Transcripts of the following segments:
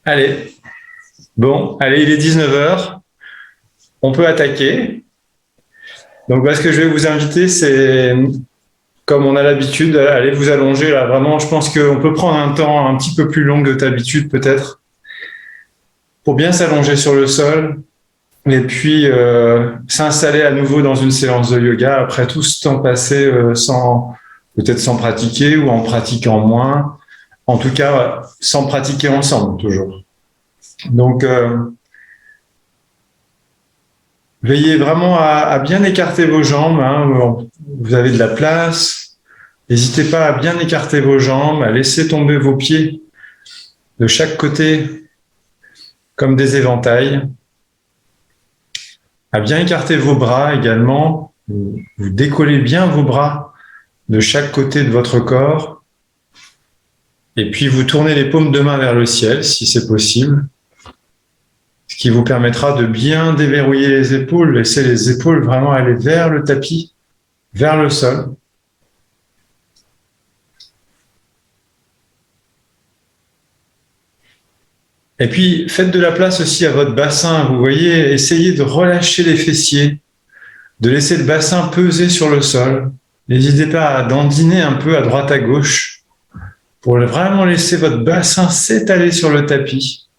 Allez, bon, allez, il est 19 heures. On peut attaquer. Donc, ce que je vais vous inviter, c'est, comme on a l'habitude, allez vous allonger là. Vraiment, je pense qu'on peut prendre un temps un petit peu plus long que d'habitude, peut-être, pour bien s'allonger sur le sol et puis s'installer à nouveau dans une séance de yoga après tout ce temps passé peut-être sans pratiquer ou en pratiquant moins. En tout cas, sans pratiquer ensemble, toujours. Donc, veillez vraiment à bien écarter vos jambes. Hein. Vous avez de la place. N'hésitez pas à bien écarter vos jambes, à laisser tomber vos pieds de chaque côté comme des éventails. À bien écarter vos bras également. Vous décollez bien vos bras de chaque côté de votre corps. Et puis vous tournez les paumes de main vers le ciel, si c'est possible. Ce qui vous permettra de bien déverrouiller les épaules, laisser les épaules vraiment aller vers le tapis, vers le sol. Et puis, faites de la place aussi à votre bassin. Vous voyez, essayez de relâcher les fessiers, de laisser le bassin peser sur le sol. N'hésitez pas à dandiner un peu à droite à gauche pour vraiment laisser votre bassin s'étaler sur le tapis.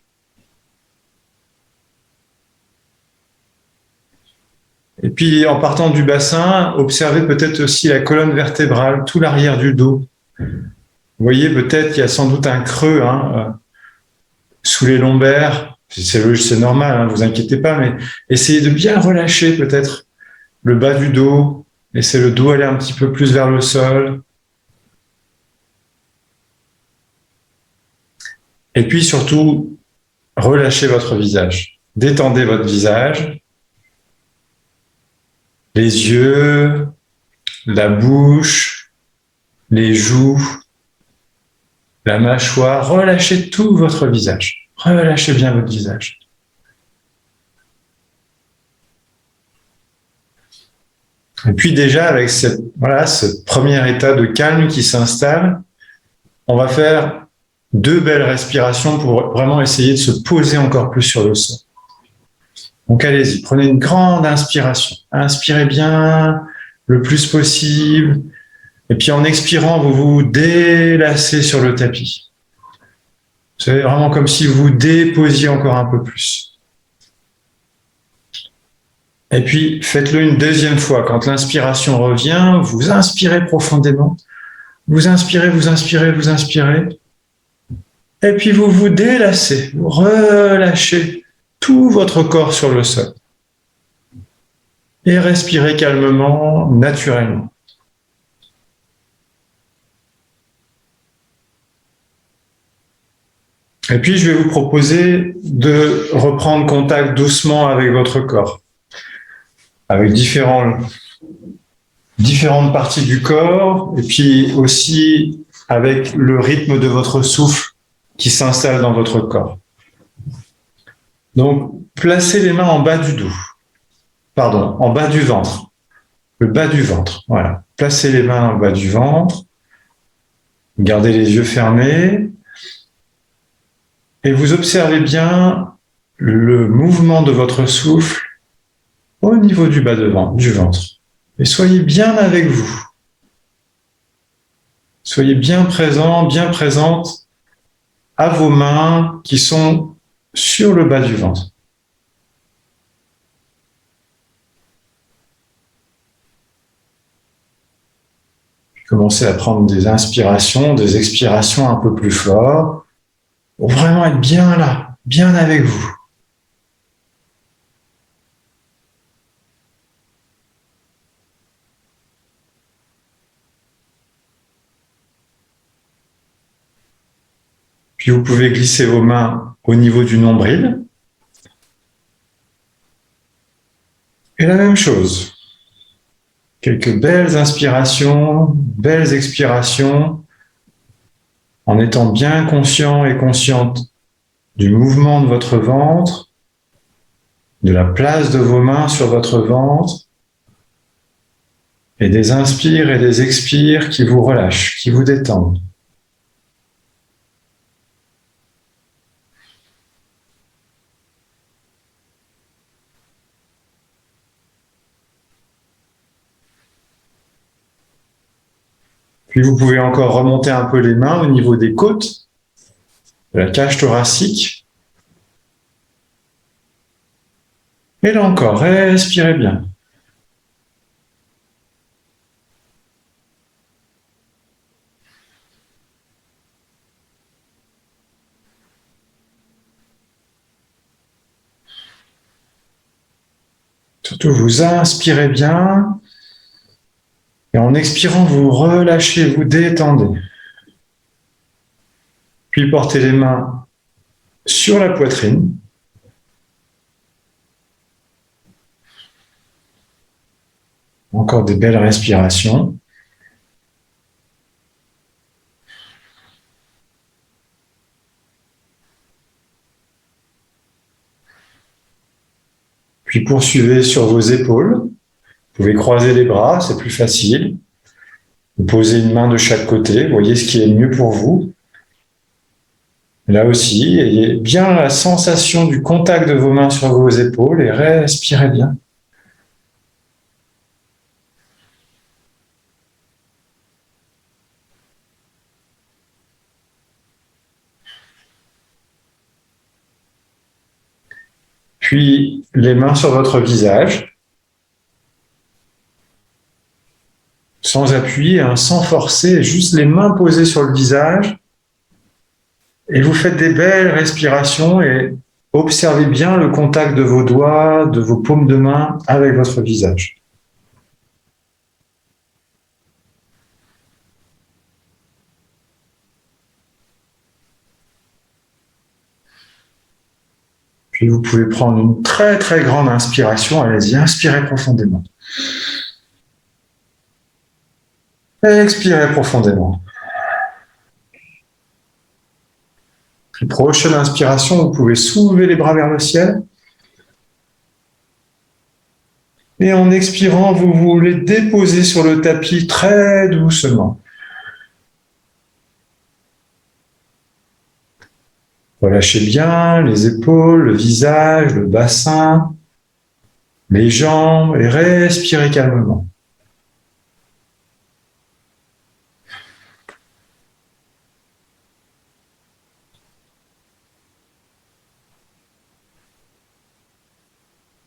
Et puis, en partant du bassin, observez peut-être aussi la colonne vertébrale, tout l'arrière du dos. Vous voyez, peut-être qu'il y a sans doute un creux sous les lombaires. C'est normal, ne vous inquiétez pas, mais essayez de bien relâcher peut-être le bas du dos. Laissez le dos aller un petit peu plus vers le sol. Et puis surtout, relâchez votre visage. Détendez votre visage. Les yeux, la bouche, les joues, la mâchoire. Relâchez tout votre visage. Relâchez bien votre visage. Et puis déjà, avec ce premier état de calme qui s'installe, on va faire 2 belles respirations pour vraiment essayer de se poser encore plus sur le sol. Donc allez-y, prenez une grande inspiration. Inspirez bien le plus possible. Et puis en expirant, vous vous délassez sur le tapis. C'est vraiment comme si vous déposiez encore un peu plus. Et puis faites-le une deuxième fois. Quand l'inspiration revient, vous inspirez profondément. Vous inspirez, vous inspirez, vous inspirez. Et puis vous vous délassez, vous relâchez tout votre corps sur le sol. Et respirez calmement, naturellement. Et puis je vais vous proposer de reprendre contact doucement avec votre corps, avec différentes parties du corps, et puis aussi avec le rythme de votre souffle qui s'installe dans votre corps. Donc, placez les mains en bas du dos. Pardon, en bas du ventre. Le bas du ventre, voilà. Placez les mains en bas du ventre. Gardez les yeux fermés. Et vous observez bien le mouvement de votre souffle au niveau du bas du ventre. Et soyez bien avec vous. Soyez bien présent, bien présente à vos mains qui sont sur le bas du ventre. Commencez à prendre des inspirations, des expirations un peu plus fortes pour vraiment être bien là, bien avec vous. Puis vous pouvez glisser vos mains au niveau du nombril. Et la même chose. Quelques belles inspirations, belles expirations, en étant bien conscient et consciente du mouvement de votre ventre, de la place de vos mains sur votre ventre, et des inspires et des expires qui vous relâchent, qui vous détendent. Puis vous pouvez encore remonter un peu les mains au niveau des côtes, de la cage thoracique. Et là encore, respirez bien. Surtout, vous inspirez bien. Et en expirant, vous relâchez, vous détendez. Puis portez les mains sur la poitrine. Encore des belles respirations. Puis poursuivez sur vos épaules. Vous pouvez croiser les bras, c'est plus facile. Vous posez une main de chaque côté, voyez ce qui est mieux pour vous. Là aussi, ayez bien la sensation du contact de vos mains sur vos épaules et respirez bien. Puis les mains sur votre visage, sans appui, sans forcer, juste les mains posées sur le visage. Et vous faites des belles respirations et observez bien le contact de vos doigts, de vos paumes de main avec votre visage. Puis vous pouvez prendre une très très grande inspiration. Allez-y, inspirez profondément. Expirez profondément. Puis prochaine inspiration, vous pouvez soulever les bras vers le ciel. Et en expirant, vous les déposez sur le tapis très doucement. Relâchez bien les épaules, le visage, le bassin, les jambes et respirez calmement.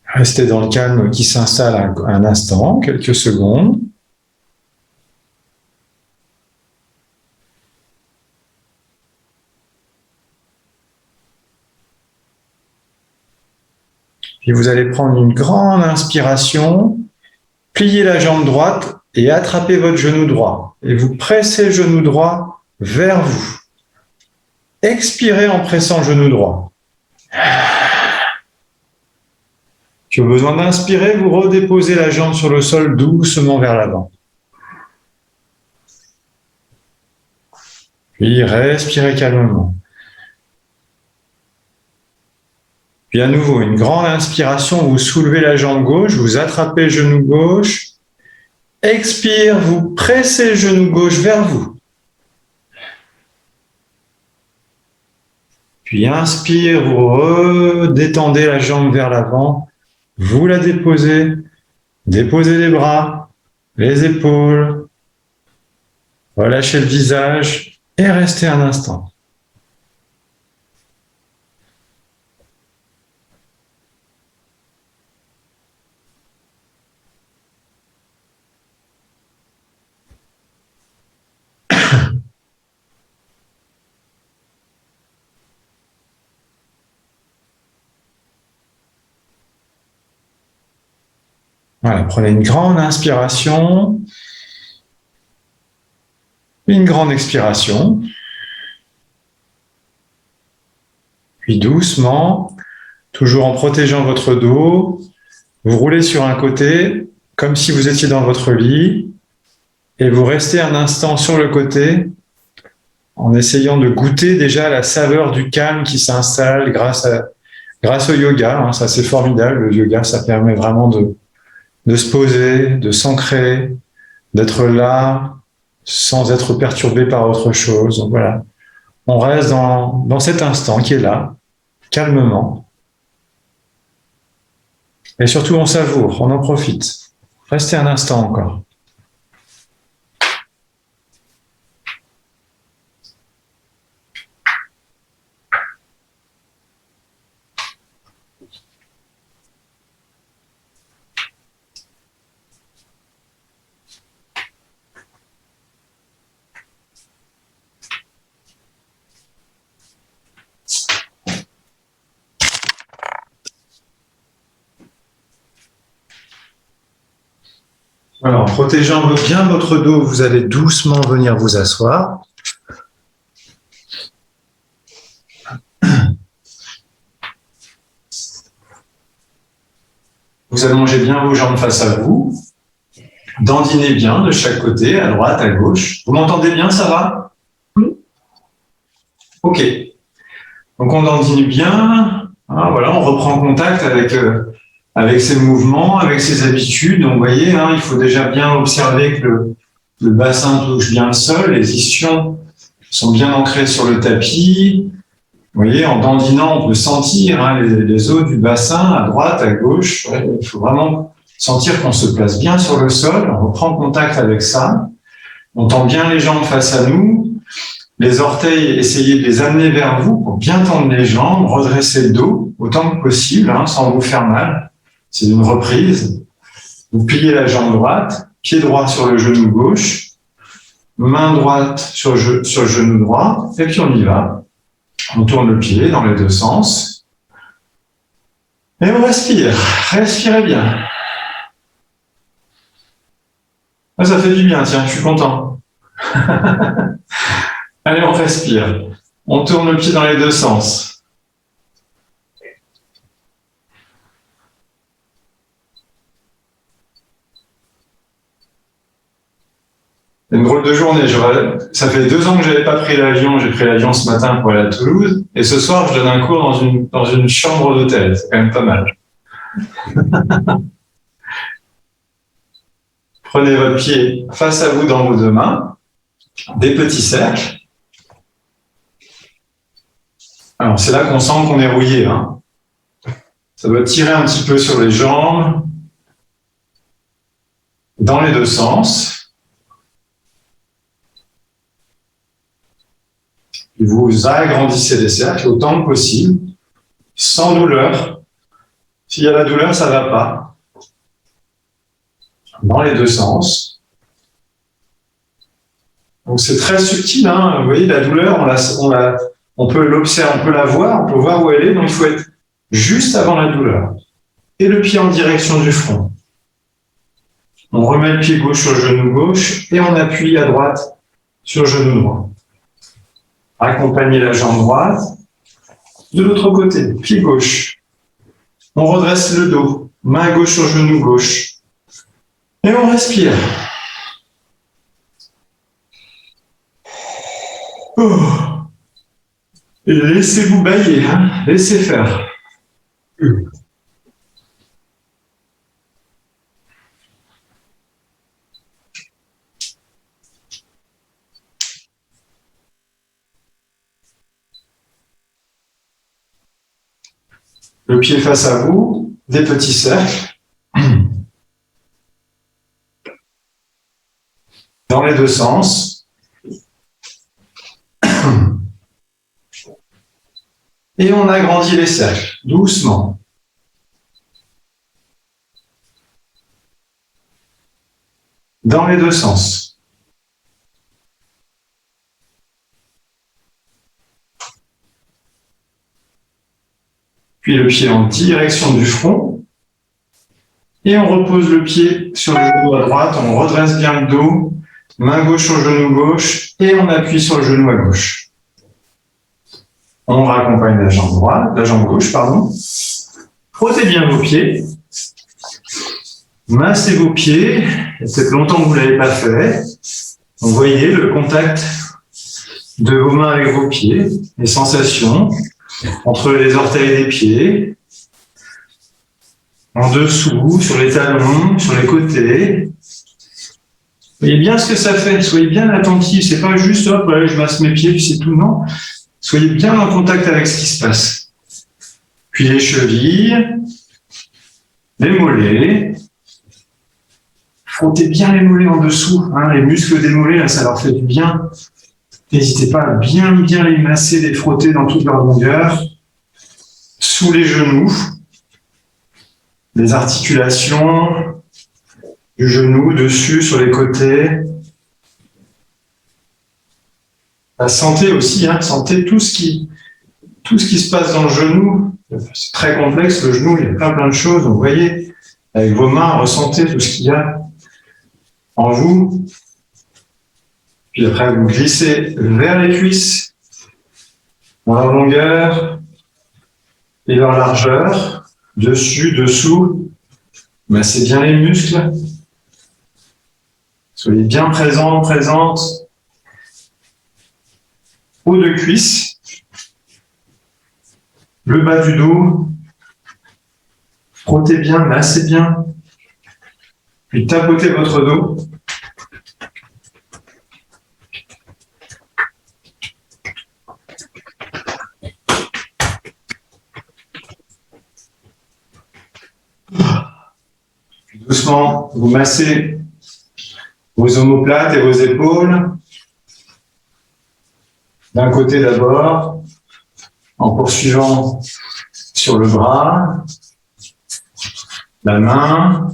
Restez dans le calme qui s'installe un instant, quelques secondes. Puis vous allez prendre une grande inspiration, plier la jambe droite et attraper votre genou droit. Et vous pressez le genou droit vers vous. Expirez en pressant le genou droit. Si vous avez besoin d'inspirer, vous redéposez la jambe sur le sol doucement vers l'avant. Puis respirez calmement. Puis à nouveau, une grande inspiration, vous soulevez la jambe gauche, vous attrapez le genou gauche. Expire, vous pressez le genou gauche vers vous. Puis inspire, vous redétendez la jambe vers l'avant. Vous la déposez. Déposez les bras, les épaules. Relâchez le visage et restez un instant. Voilà, prenez une grande inspiration, une grande expiration, puis doucement, toujours en protégeant votre dos, vous roulez sur un côté, comme si vous étiez dans votre lit, et vous restez un instant sur le côté, en essayant de goûter déjà la saveur du calme qui s'installe grâce au yoga. Ça, c'est formidable, le yoga, ça permet vraiment de se poser, de s'ancrer, d'être là sans être perturbé par autre chose. Donc voilà, on reste dans cet instant qui est là, calmement. Et surtout, on savoure, on en profite. Restez un instant encore. Alors, protégeant bien votre dos, vous allez doucement venir vous asseoir. Vous allongez bien vos jambes face à vous. Dandinez bien de chaque côté, à droite, à gauche. Vous m'entendez bien, ça va? Oui. Ok. Donc on dandine bien. Ah, voilà, on reprend contact avec ses mouvements, avec ses habitudes. Donc vous voyez, il faut déjà bien observer que le bassin touche bien le sol, les ischions sont bien ancrés sur le tapis. Vous voyez, en dandinant, on peut sentir les os du bassin à droite, à gauche. Ouais, il faut vraiment sentir qu'on se place bien sur le sol. On reprend contact avec ça. On tend bien les jambes face à nous. Les orteils, essayez de les amener vers vous pour bien tendre les jambes, redresser le dos autant que possible, sans vous faire mal. C'est une reprise. Vous pliez la jambe droite, pied droit sur le genou gauche, main droite sur le genou droit, et puis on y va. On tourne le pied dans les deux sens. Et on respire. Respirez bien. Ah, ça fait du bien, tiens, je suis content. Allez, on respire. On tourne le pied dans les deux sens. Une drôle de journée. Ça fait 2 ans que je n'avais pas pris l'avion. J'ai pris l'avion ce matin pour aller à Toulouse. Et ce soir, je donne un cours dans une chambre d'hôtel. C'est quand même pas mal. Prenez votre pied face à vous dans vos 2 mains. Des petits cercles. Alors, c'est là qu'on sent qu'on est rouillé. Ça doit tirer un petit peu sur les jambes. Dans les deux sens. Et vous agrandissez les cercles autant que possible, sans douleur. S'il y a la douleur, ça ne va pas. Dans les deux sens. Donc c'est très subtil, Vous voyez, la douleur, on peut l'observer, on peut la voir, on peut voir où elle est, donc il faut être juste avant la douleur. Et le pied en direction du front. On remet le pied gauche sur le genou gauche et on appuie à droite sur le genou droit. Accompagnez la jambe droite. De l'autre côté, pied gauche. On redresse le dos. Main gauche sur genou gauche. Et on respire. Oh. Et laissez-vous bailler. Laissez faire. Le pied face à vous, des petits cercles. Dans les deux sens. Et on agrandit les cercles, doucement. Dans les deux sens. Puis le pied en direction du front. Et on repose le pied sur le genou à droite, on redresse bien le dos, main gauche sur le genou gauche, et on appuie sur le genou à gauche. On raccompagne la jambe gauche, pardon. Frottez bien vos pieds. Massez vos pieds. Il y a peut-être longtemps que vous ne l'avez pas fait. Donc, voyez le contact de vos mains avec vos pieds, les sensations entre les orteils des pieds, en dessous, sur les talons, sur les côtés. Voyez bien ce que ça fait. Soyez bien attentifs. C'est pas juste, hop, je masse mes pieds, puis c'est tout. Non. Soyez bien en contact avec ce qui se passe. Puis les chevilles, les mollets. Frottez bien les mollets en dessous. Les muscles des mollets, là, ça leur fait du bien. N'hésitez pas à bien les masser, les frotter dans toute leur longueur. Sous les genoux. Les articulations du genou, dessus, sur les côtés. Sentez aussi, sentez tout ce qui se passe dans le genou. C'est très complexe, le genou, il y a plein de choses. Donc, vous voyez, avec vos mains, ressentez tout ce qu'il y a. en vous. Puis après, vous glissez vers les cuisses, dans leur longueur et leur largeur, dessus, dessous. Massez bien les muscles. Soyez bien présents, présentes aux deux cuisses, le bas du dos. Frottez bien, massez bien. Puis tapotez votre dos. Puis doucement, vous massez vos omoplates et vos épaules. D'un côté d'abord, en poursuivant sur le bras, la main.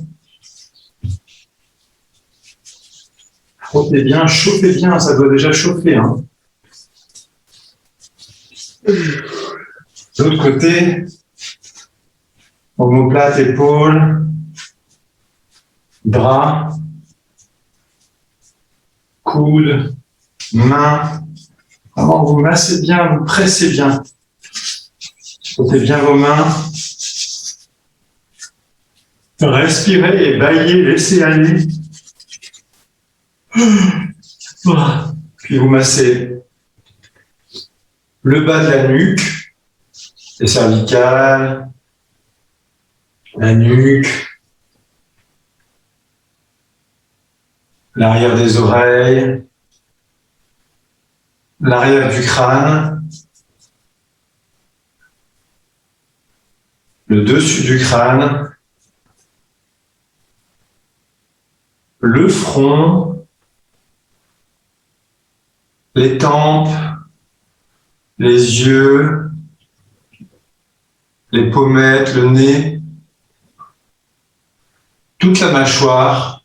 Frottez bien, chauffez bien, ça doit déjà chauffer. Hein. De l'autre côté, omoplate, épaules, bras, coudes, mains. Vraiment, vous massez bien, vous pressez bien. Frottez bien vos mains. Respirez et baillez, laissez aller. Puis vous massez le bas de la nuque, les cervicales, la nuque, l'arrière des oreilles, l'arrière du crâne, le dessus du crâne, le front, les tempes, les yeux, les pommettes, le nez, toute la mâchoire,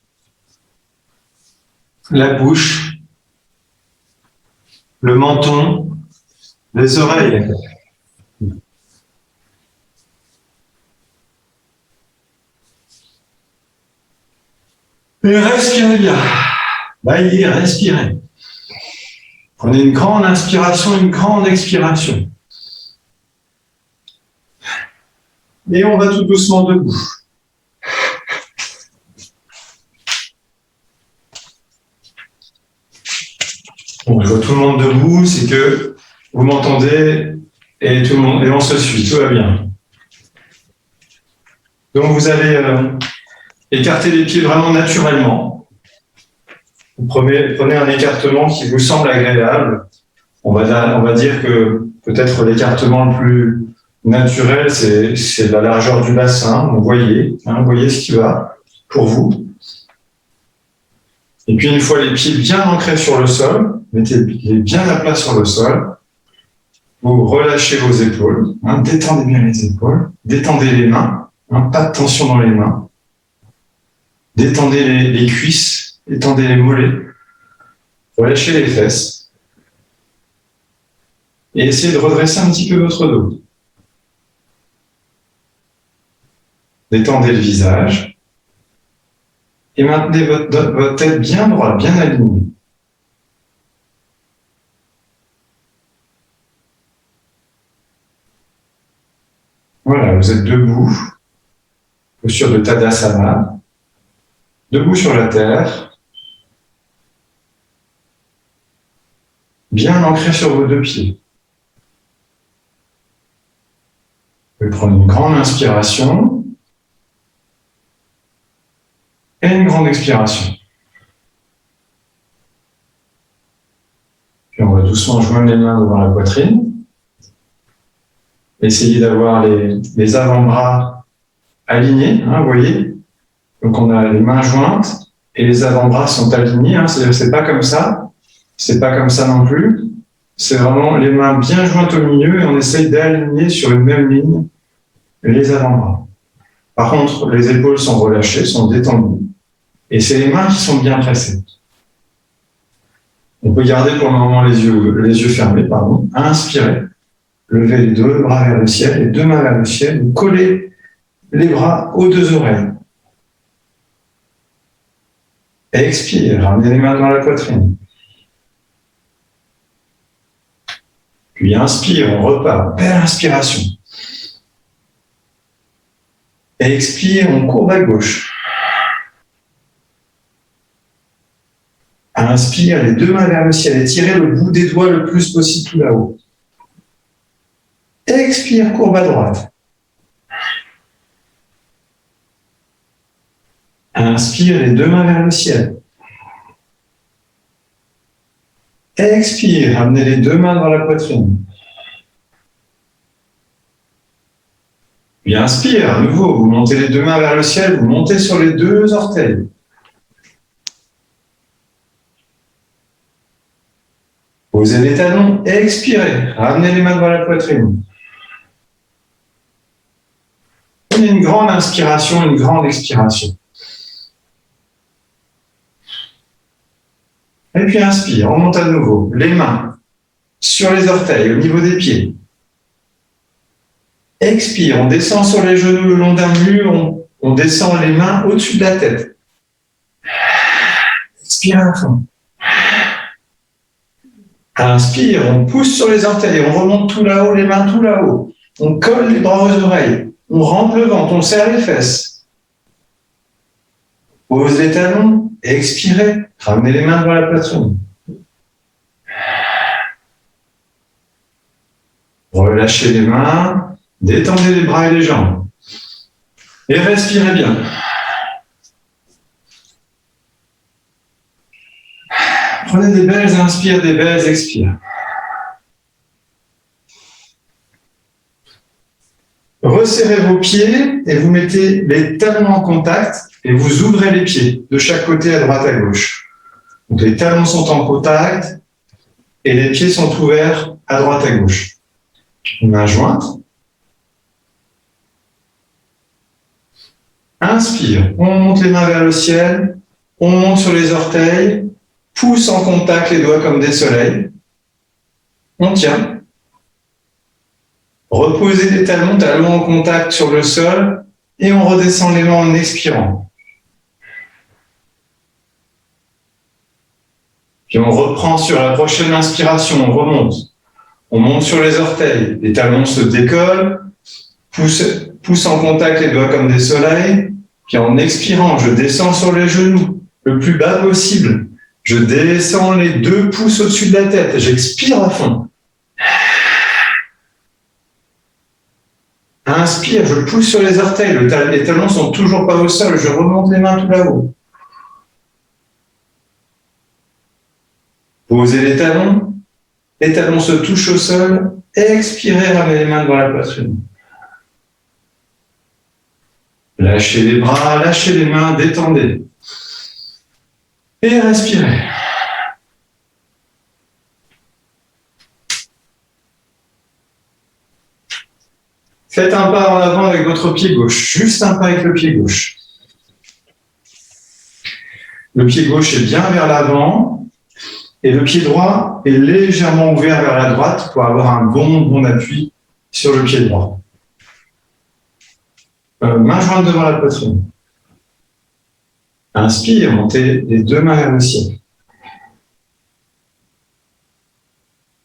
la bouche, le menton, les oreilles. Et respirez bien. Baillez, respirez. Prenez une grande inspiration, une grande expiration. Et on va tout doucement debout. Bon, je vois tout le monde debout, c'est que vous m'entendez et tout le monde et on se suit, tout va bien. Donc vous allez écarter les pieds vraiment naturellement. Vous prenez un écartement qui vous semble agréable. On va dire que peut-être l'écartement le plus naturel, c'est la largeur du bassin. Vous voyez ce qui va pour vous. Et puis une fois les pieds bien ancrés sur le sol, mettez-les bien à plat sur le sol. Vous relâchez vos épaules, détendez bien les épaules, détendez les mains, pas de tension dans les mains. Détendez les cuisses, détendez les mollets, relâchez les fesses. Et essayez de redresser un petit peu votre dos. Détendez le visage. Et maintenez votre tête bien droite, bien alignée. Voilà, vous êtes debout, posture de Tadasana, debout sur la terre, bien ancré sur vos deux pieds. Vous pouvez prendre une grande inspiration et une grande expiration. Puis on va doucement joindre les mains devant la poitrine. Essayez d'avoir les avant-bras alignés, vous voyez. Donc on a les mains jointes et les avant-bras sont alignés. C'est pas comme ça. C'est pas comme ça non plus. C'est vraiment les mains bien jointes au milieu et on essaye d'aligner sur une même ligne les avant-bras. Par contre, les épaules sont relâchées, sont détendues. Et c'est les mains qui sont bien pressées. On peut garder pour le moment les yeux fermés, pardon. Inspirez. Levez les deux bras vers le ciel, les deux mains vers le ciel. Vous collez les bras aux deux oreilles. Expire, ramenez les mains dans la poitrine. Puis inspire, on repart. Belle inspiration. Expire, on courbe à gauche. Inspire, les deux mains vers le ciel. Étirez le bout des doigts le plus possible tout là-haut. Expire, courbe à droite. Inspire, les deux mains vers le ciel. Expire, ramenez les deux mains dans la poitrine. Puis inspire, à nouveau, vous montez les deux mains vers le ciel, vous montez sur les deux orteils. Posez les talons, expirez, ramenez les mains dans la poitrine. Prenez une grande inspiration, une grande expiration. Et puis inspire, on monte à nouveau, les mains sur les orteils, au niveau des pieds. Expire, on descend sur les genoux le long d'un mur, on descend les mains au-dessus de la tête. Expire à fond. Inspire, on pousse sur les orteils, on remonte tout là-haut, les mains tout là-haut. On colle les bras aux oreilles, on rentre le ventre, on serre les fesses. Pose les talons, expirez, ramenez les mains dans la poitrine. Relâchez les mains, détendez les bras et les jambes. Et respirez bien. Prenez des belles inspires, des belles expires. Resserrez vos pieds et vous mettez les talons en contact et vous ouvrez les pieds de chaque côté à droite à gauche. Donc les talons sont en contact et les pieds sont ouverts à droite à gauche. Main jointe. Inspire, on monte les mains vers le ciel, on monte sur les orteils, pousse en contact les doigts comme des soleils. On tient. Reposez les talons, talons en contact sur le sol et on redescend les mains en expirant. Puis on reprend sur la prochaine inspiration, on remonte. On monte sur les orteils, les talons se décollent, pousse en contact les doigts comme des soleils, puis en expirant, je descends sur les genoux, le plus bas possible. Je descends les 2 pouces au-dessus de la tête et j'expire à fond. Inspire, je pousse sur les orteils, les talons sont toujours pas au sol, je remonte les mains tout là-haut. Posez les talons se touchent au sol, expirez, ramenez les mains dans la poitrine. Lâchez les bras, lâchez les mains, détendez. Et respirez. Faites un pas en avant avec votre pied gauche, juste un pas avec le pied gauche. Le pied gauche est bien vers l'avant et le pied droit est légèrement ouvert vers la droite pour avoir un bon appui sur le pied droit. Main jointe devant la poitrine. Inspire, montez les 2 mains vers le ciel.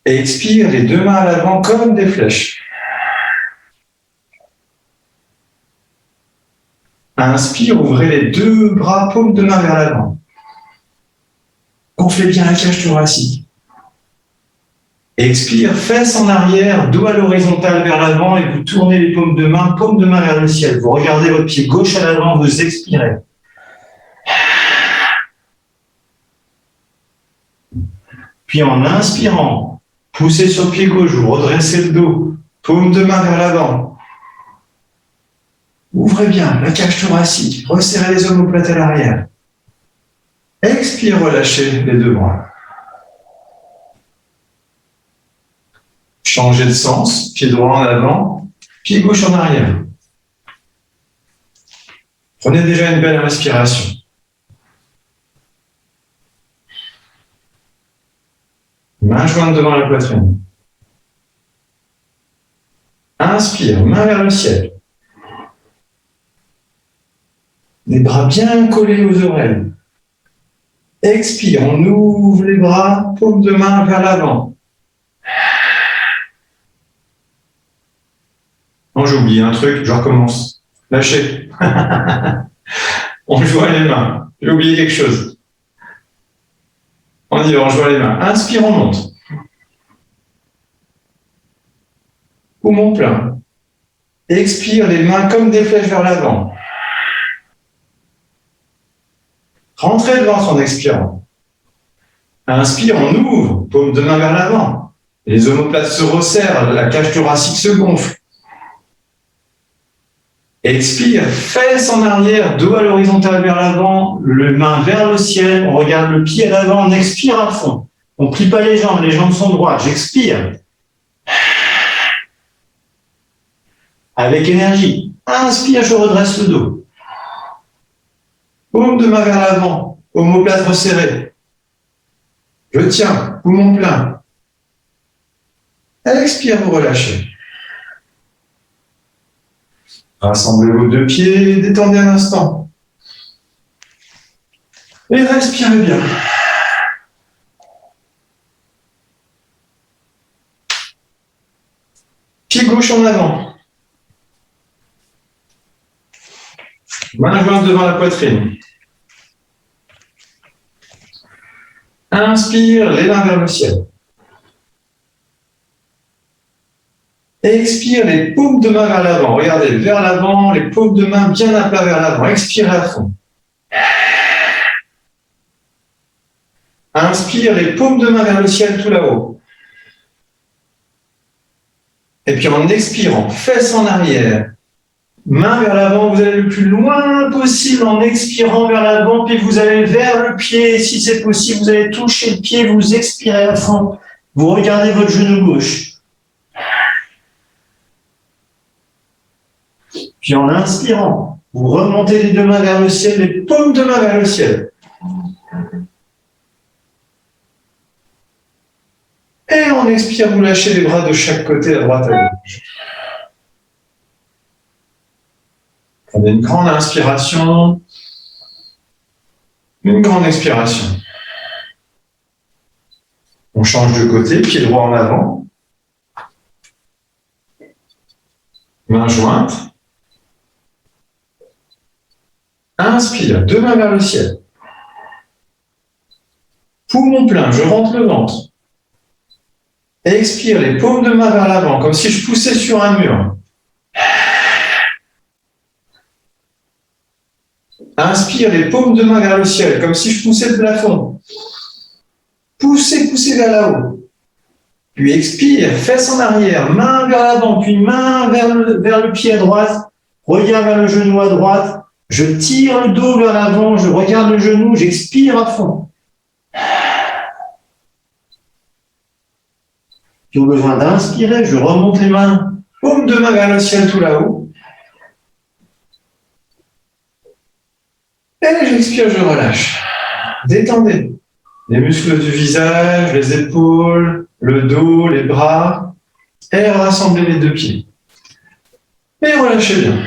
Expire, les 2 mains à l'avant comme des flèches. Inspire, ouvrez les 2 bras, paumes de main vers l'avant. Gonflez bien la cage thoracique. Expire, fesses en arrière, dos à l'horizontale vers l'avant et vous tournez les paumes de main vers le ciel. Vous regardez votre pied gauche à l'avant, vous expirez. Puis en inspirant, poussez sur le pied gauche, vous redressez le dos, paume de main vers l'avant. Ouvrez bien la cage thoracique, resserrez les omoplates à l'arrière. Expire, relâchez les 2 bras. Changez de sens, pied droit en avant, pied gauche en arrière. Prenez déjà une belle respiration. Main jointe devant la poitrine. Inspire, main vers le ciel. Les bras bien collés aux oreilles. Expire, on ouvre les bras, paume de main vers l'avant. Non, j'ai oublié un truc, je recommence. Lâchez. On joint les mains. J'ai oublié quelque chose. On y va, on joint les mains. Inspire, on monte. Poumon plein. Expire, les mains comme des flèches vers l'avant. Rentrez le ventre en expirant. Inspire, on ouvre, paume de main vers l'avant. Les omoplates se resserrent, la cage thoracique se gonfle. Expire, fesses en arrière, dos à l'horizontale vers l'avant, les mains vers le ciel, on regarde le pied à l'avant, on expire à fond. On ne plie pas les jambes sont droites, j'expire. Avec énergie. Inspire, je redresse le dos. Paume de main vers l'avant, omoplate resserrée. Je tiens, poumon plein. Expire, vous relâchez. Rassemblez vos deux pieds, détendez un instant. Et respirez bien. Pied gauche en avant. Main jointe devant la poitrine. Inspire, les mains vers le ciel. Expire, les paumes de main vers l'avant. Regardez, vers l'avant, les paumes de main bien à plat vers l'avant. Expirez à fond. Inspire, les paumes de main vers le ciel tout là-haut. Et puis en expirant, fesses en arrière, main vers l'avant, vous allez le plus loin possible en expirant vers l'avant, puis vous allez vers le pied. Et si c'est possible, vous allez toucher le pied, vous expirez à fond. Vous regardez votre genou gauche. Puis en inspirant, vous remontez les deux mains vers le ciel, les paumes de main vers le ciel. Et on expire, vous lâchez les bras de chaque côté, à droite, à gauche. Prenez une grande inspiration, une grande expiration. On change de côté, pied droit en avant. Main jointe. Inspire, deux mains vers le ciel. Poumon plein, je rentre le ventre. Expire, les paumes de main vers l'avant, comme si je poussais sur un mur. Inspire, les paumes de main vers le ciel, comme si je poussais le plafond. Poussez, poussez vers là-haut. Puis expire, fesses en arrière, main vers l'avant, puis main vers le pied à droite, regard vers le genou à droite. Je tire le dos vers l'avant, je regarde le genou, j'expire à fond. J'ai besoin d'inspirer, je remonte les mains, paume de main vers le ciel tout là-haut. Et j'expire, je relâche. Détendez les muscles du visage, les épaules, le dos, les bras. Et rassemblez les deux pieds. Et relâchez bien.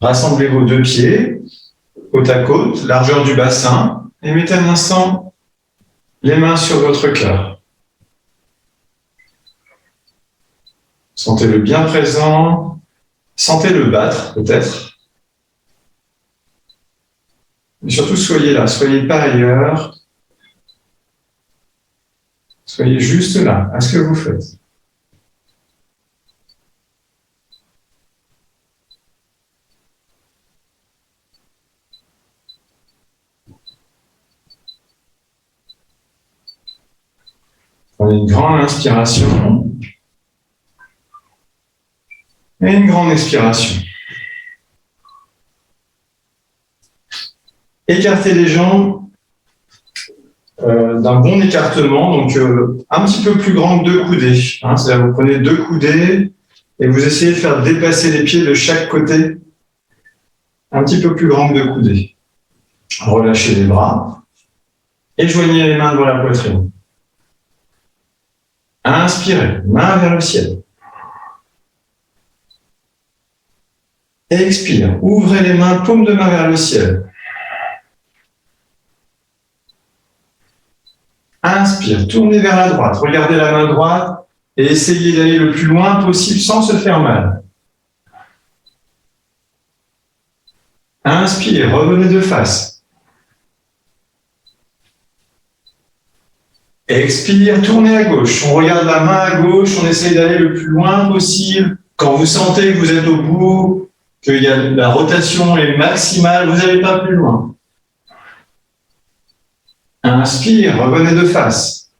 Rassemblez vos deux pieds, côte à côte, largeur du bassin, et mettez un instant les mains sur votre cœur. Sentez-le bien présent, sentez-le battre peut-être. Mais surtout, soyez là, soyez pas ailleurs. Soyez juste là, à ce que vous faites. Prenez une grande inspiration et une grande expiration. Écartez les jambes d'un bon écartement, donc un petit peu plus grand que deux coudées. C'est-à-dire vous prenez deux coudées et vous essayez de faire dépasser les pieds de chaque côté, un petit peu plus grand que deux coudées. Relâchez les bras et joignez les mains devant la poitrine. Inspirez, main vers le ciel. Expire. Ouvrez les mains, paume de main vers le ciel. Inspire. Tournez vers la droite. Regardez la main droite et essayez d'aller le plus loin possible sans se faire mal. Inspire. Revenez de face. Expire. Tournez à gauche. On regarde la main à gauche. On essaye d'aller le plus loin possible. Quand vous sentez que vous êtes au bout, que la rotation est maximale, vous n'allez pas plus loin. Inspire, revenez de face.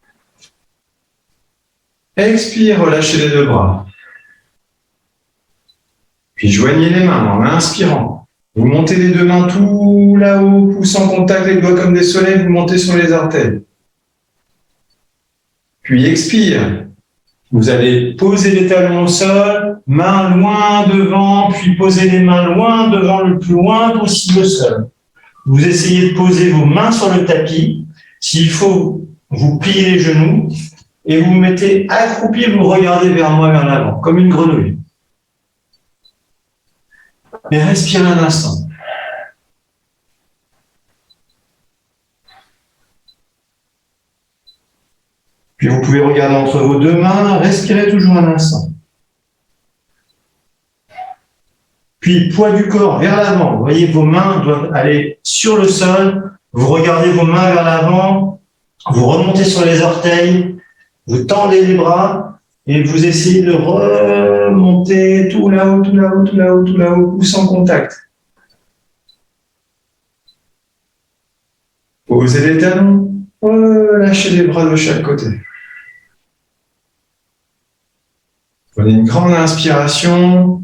Expire, relâchez les deux bras. Puis joignez les mains en inspirant. Vous montez les deux mains tout là-haut, pouce en contact, les doigts comme des soleils, vous montez sur les orteils. Puis expire. Vous allez poser les talons au sol, mains loin devant, puis poser les mains loin devant, le plus loin possible au sol. Vous essayez de poser vos mains sur le tapis. S'il faut, vous pliez les genoux et vous vous mettez accroupi, vous regardez vers moi, vers l'avant, comme une grenouille. Mais respirez un instant. Puis vous pouvez regarder entre vos deux mains, respirez toujours un instant. Puis poids du corps vers l'avant. Vous voyez, vos mains doivent aller sur le sol. Vous regardez vos mains vers l'avant. Vous remontez sur les orteils. Vous tendez les bras et vous essayez de remonter tout là-haut, tout là-haut, tout là-haut, tout là-haut, pouce en contact. Posez les talons. Relâchez les bras de chaque côté. Prenez une grande inspiration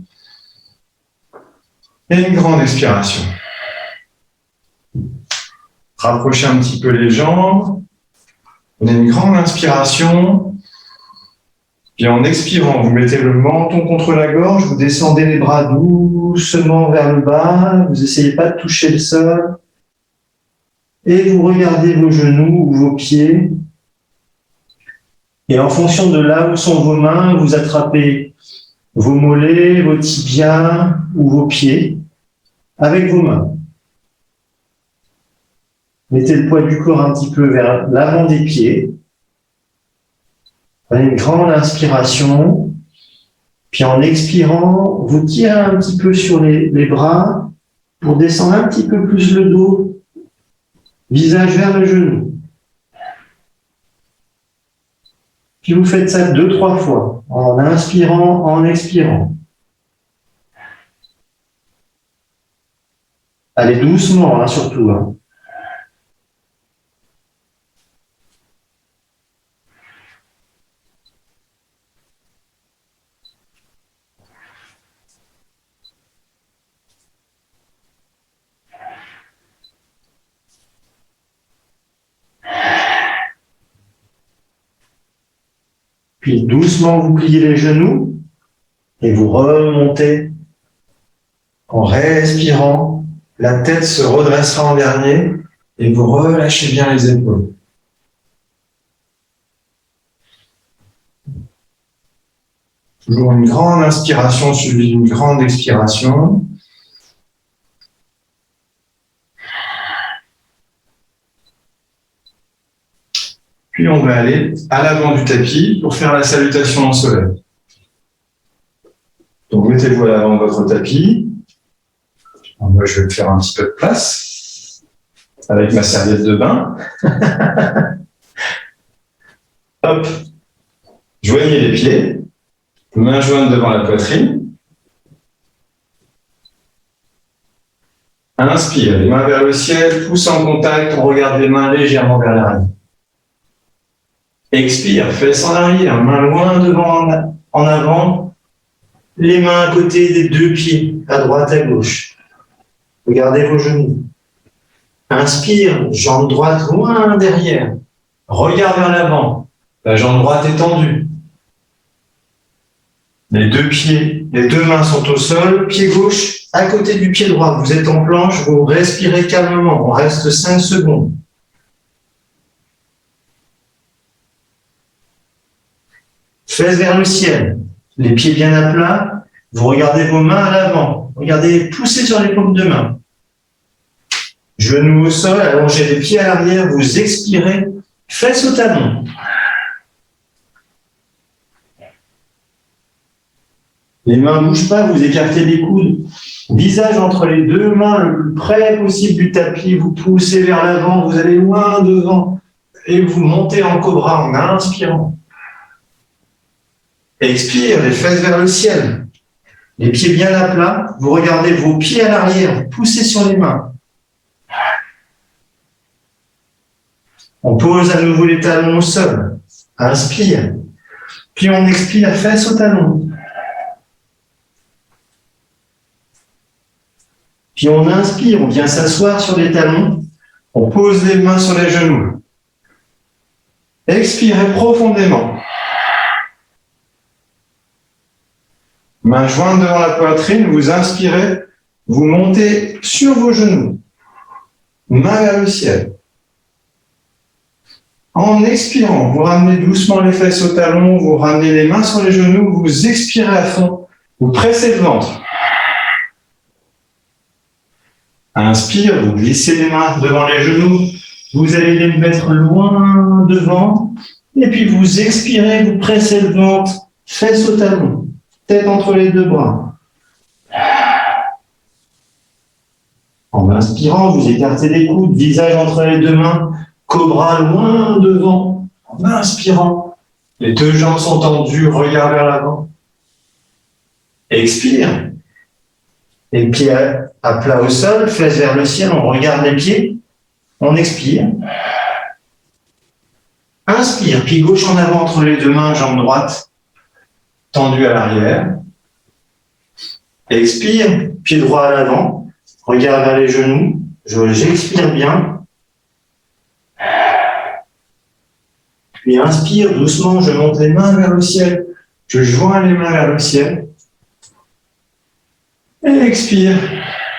et une grande expiration. Rapprochez un petit peu les jambes. Prenez une grande inspiration. Puis en expirant, vous mettez le menton contre la gorge, vous descendez les bras doucement vers le bas, vous n'essayez pas de toucher le sol. Et vous regardez vos genoux ou vos pieds. Et en fonction de là où sont vos mains, vous attrapez vos mollets, vos tibias ou vos pieds avec vos mains. Mettez le poids du corps un petit peu vers l'avant des pieds. Prenez une grande inspiration. Puis en expirant, vous tirez un petit peu sur les bras pour descendre un petit peu plus le dos, visage vers le genou. Puis vous faites ça 2-3 fois, en inspirant, en expirant. Allez doucement, hein, surtout. Hein. Puis doucement, vous pliez les genoux et vous remontez en respirant. La tête se redressera en dernier et vous relâchez bien les épaules. Toujours une grande inspiration suivie d'une grande expiration. Puis on va aller à l'avant du tapis pour faire la salutation en soleil. Donc mettez-vous à l'avant de votre tapis. Alors moi je vais me faire un petit peu de place avec ma serviette de bain. Hop. Joignez les pieds. Mains jointes devant la poitrine. Inspire, les mains vers le ciel, pouce en contact, on regarde les mains légèrement vers l'arrière. Expire, fesses en arrière, mains loin devant, en avant, les mains à côté des deux pieds, à droite, à gauche. Regardez vos genoux. Inspire, jambe droite loin derrière. Regard vers l'avant, la jambe droite est tendue. Les deux pieds, les deux mains sont au sol, pied gauche à côté du pied droit. Vous êtes en planche, vous respirez calmement. On reste 5 secondes. Fesses vers le ciel, les pieds bien à plat, Vous regardez vos mains à l'avant. Regardez, poussez sur les paumes de main. Genoux au sol, allongez les pieds à l'arrière, vous expirez, fesses au talon. Les mains ne bougent pas, vous écartez les coudes. Visage entre les deux mains, le plus près possible du tapis, vous poussez vers l'avant, vous allez loin devant et vous montez en cobra en inspirant. Expire, les fesses vers le ciel. Les pieds bien à plat, vous regardez vos pieds à l'arrière, poussez sur les mains. On pose à nouveau les talons au sol. Inspire. Puis on expire, fesses au talon. Puis on inspire, on vient s'asseoir sur les talons. On pose les mains sur les genoux. Expirez profondément. Mains jointes devant la poitrine, vous inspirez, vous montez sur vos genoux. Main vers le ciel. En expirant, vous ramenez doucement les fesses au talon, vous ramenez les mains sur les genoux, vous expirez à fond, vous pressez le ventre. Inspire, vous glissez les mains devant les genoux, vous allez les mettre loin devant, et puis vous expirez, vous pressez le ventre, fesses au talon, tête entre les deux bras. En inspirant, vous écartez les coudes, visage entre les deux mains, cobra loin devant. En inspirant, les deux jambes sont tendues, regard vers l'avant. Expire. Les pieds à plat au sol, fesses vers le ciel, on regarde les pieds. On expire. Inspire, pied gauche en avant entre les deux mains, jambe droite, tendue à l'arrière. Expire, pied droit à l'avant, regard vers les genoux. J'expire bien. Puis inspire, doucement, je monte les mains vers le ciel. Je joins les mains vers le ciel. Et expire,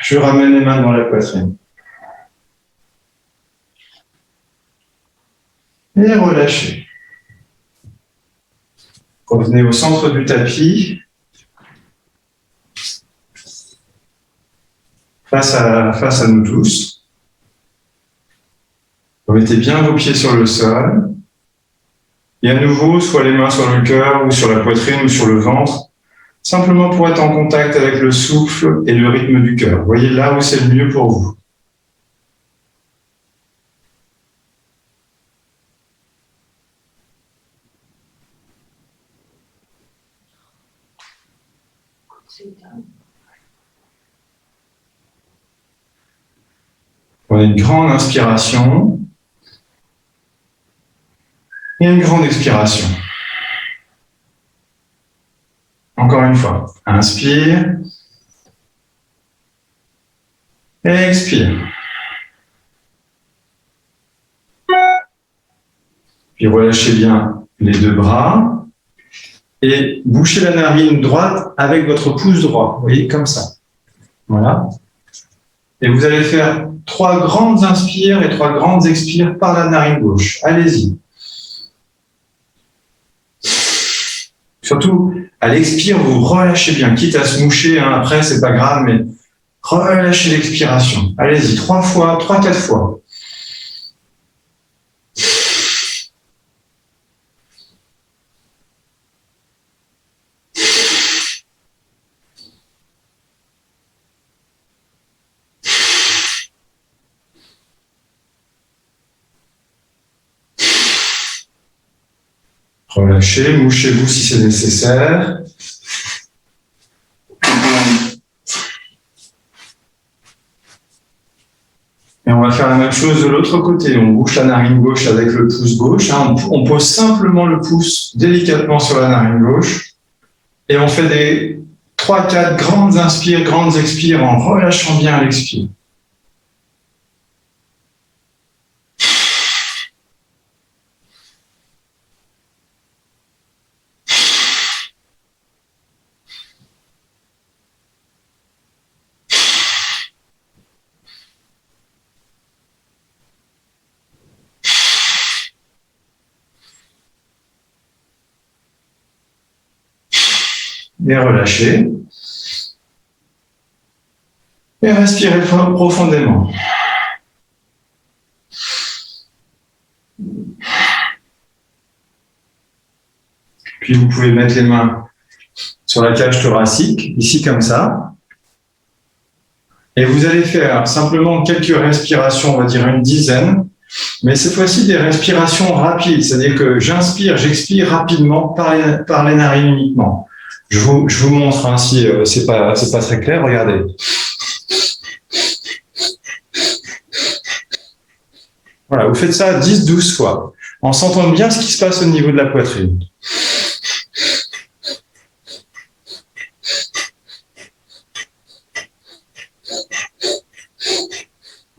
je ramène les mains dans la poitrine. Et relâchez. Revenez au centre du tapis. Face à nous tous. Remettez bien vos pieds sur le sol. Et à nouveau, soit les mains sur le cœur, ou sur la poitrine, ou sur le ventre, simplement pour être en contact avec le souffle et le rythme du cœur. Voyez là où c'est le mieux pour vous. Prenez une grande inspiration et une grande expiration. Encore une fois, inspire et expire. Puis relâchez bien les deux bras et bouchez la narine droite avec votre pouce droit. Vous voyez, comme ça. Voilà. Et vous allez faire 3 grandes inspires et 3 grandes expires par la narine gauche. Allez-y. Surtout, à l'expire, vous relâchez bien, quitte à se moucher, hein, après, c'est pas grave, mais relâchez l'expiration. Allez-y, 3 fois, 3-4 fois. Relâchez, mouchez-vous si c'est nécessaire. Et on va faire la même chose de l'autre côté. On bouche la narine gauche avec le pouce gauche. Hein. On pose simplement le pouce délicatement sur la narine gauche. Et on fait des 3-4 grandes inspires, grandes expires en relâchant bien l'expire. Et relâchez. Et respirez profondément. Puis vous pouvez mettre les mains sur la cage thoracique, ici comme ça. Et vous allez faire simplement quelques respirations, on va dire une dizaine, mais cette fois-ci des respirations rapides, c'est-à-dire que j'inspire, j'expire rapidement par les narines uniquement. Je vous montre hein, si c'est pas très clair, regardez. Voilà, vous faites ça 10-12 fois, en sentant bien ce qui se passe au niveau de la poitrine.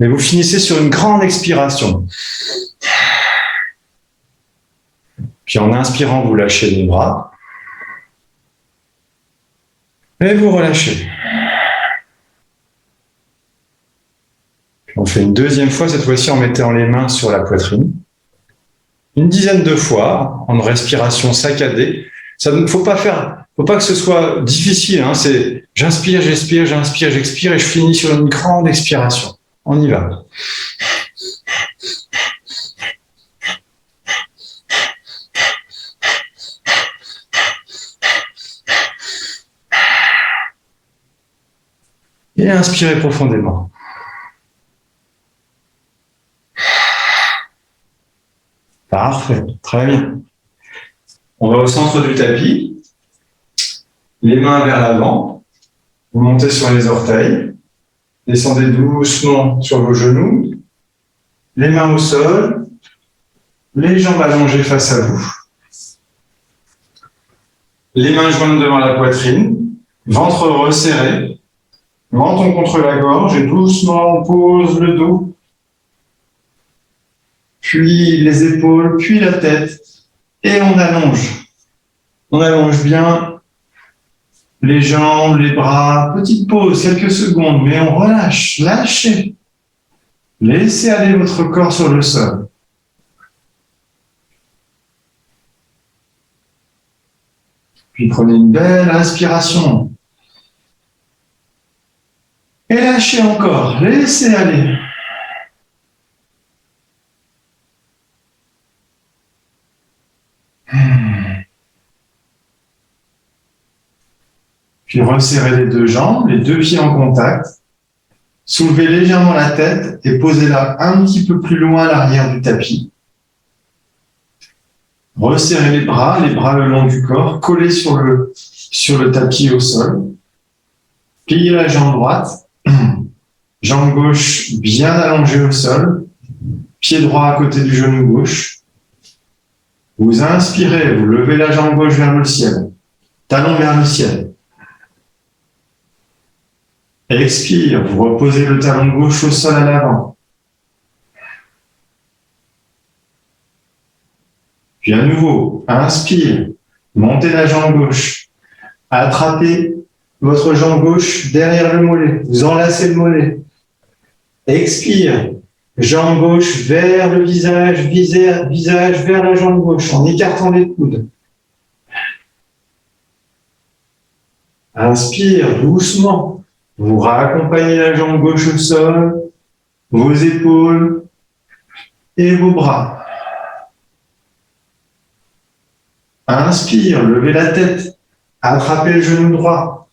Mais vous finissez sur une grande expiration. Puis en inspirant, vous lâchez les bras. Et vous relâchez. Puis on fait une deuxième fois, cette fois-ci en mettant les mains sur la poitrine. Une dizaine de fois, en respiration saccadée. Ça ne faut pas que ce soit difficile. Hein, c'est j'inspire, j'expire, j'inspire, j'expire et je finis sur une grande expiration. On y va. Et inspirez profondément. Parfait, très bien. On va au centre du tapis. Les mains vers l'avant. Vous montez sur les orteils. Descendez doucement sur vos genoux. Les mains au sol. Les jambes allongées face à vous. Les mains jointes devant la poitrine. Ventre resserré. Menton contre la gorge et doucement on pose le dos. Puis les épaules, puis la tête. Et on allonge. On allonge bien les jambes, les bras. Petite pause, quelques secondes, mais on relâche. Lâchez. Laissez aller votre corps sur le sol. Puis prenez une belle inspiration. Et lâchez encore. Laissez aller. Puis resserrez les deux jambes, les deux pieds en contact. Soulevez légèrement la tête et posez-la un petit peu plus loin à l'arrière du tapis. Resserrez les bras le long du corps, collés sur le tapis au sol. Pliez la jambe droite, jambe gauche bien allongée au sol, pied droit à côté du genou gauche. Vous inspirez, vous levez la jambe gauche vers le ciel, talon vers le ciel. Expire, vous reposez le talon gauche au sol à l'avant. Puis à nouveau, inspire, montez la jambe gauche, attrapez votre jambe gauche derrière le mollet, vous enlacez le mollet. Expire, jambe gauche vers le visage, visage vers la jambe gauche, en écartant les coudes. Inspire doucement, vous raccompagnez la jambe gauche au sol, vos épaules et vos bras. Inspire, levez la tête, attrapez le genou droit.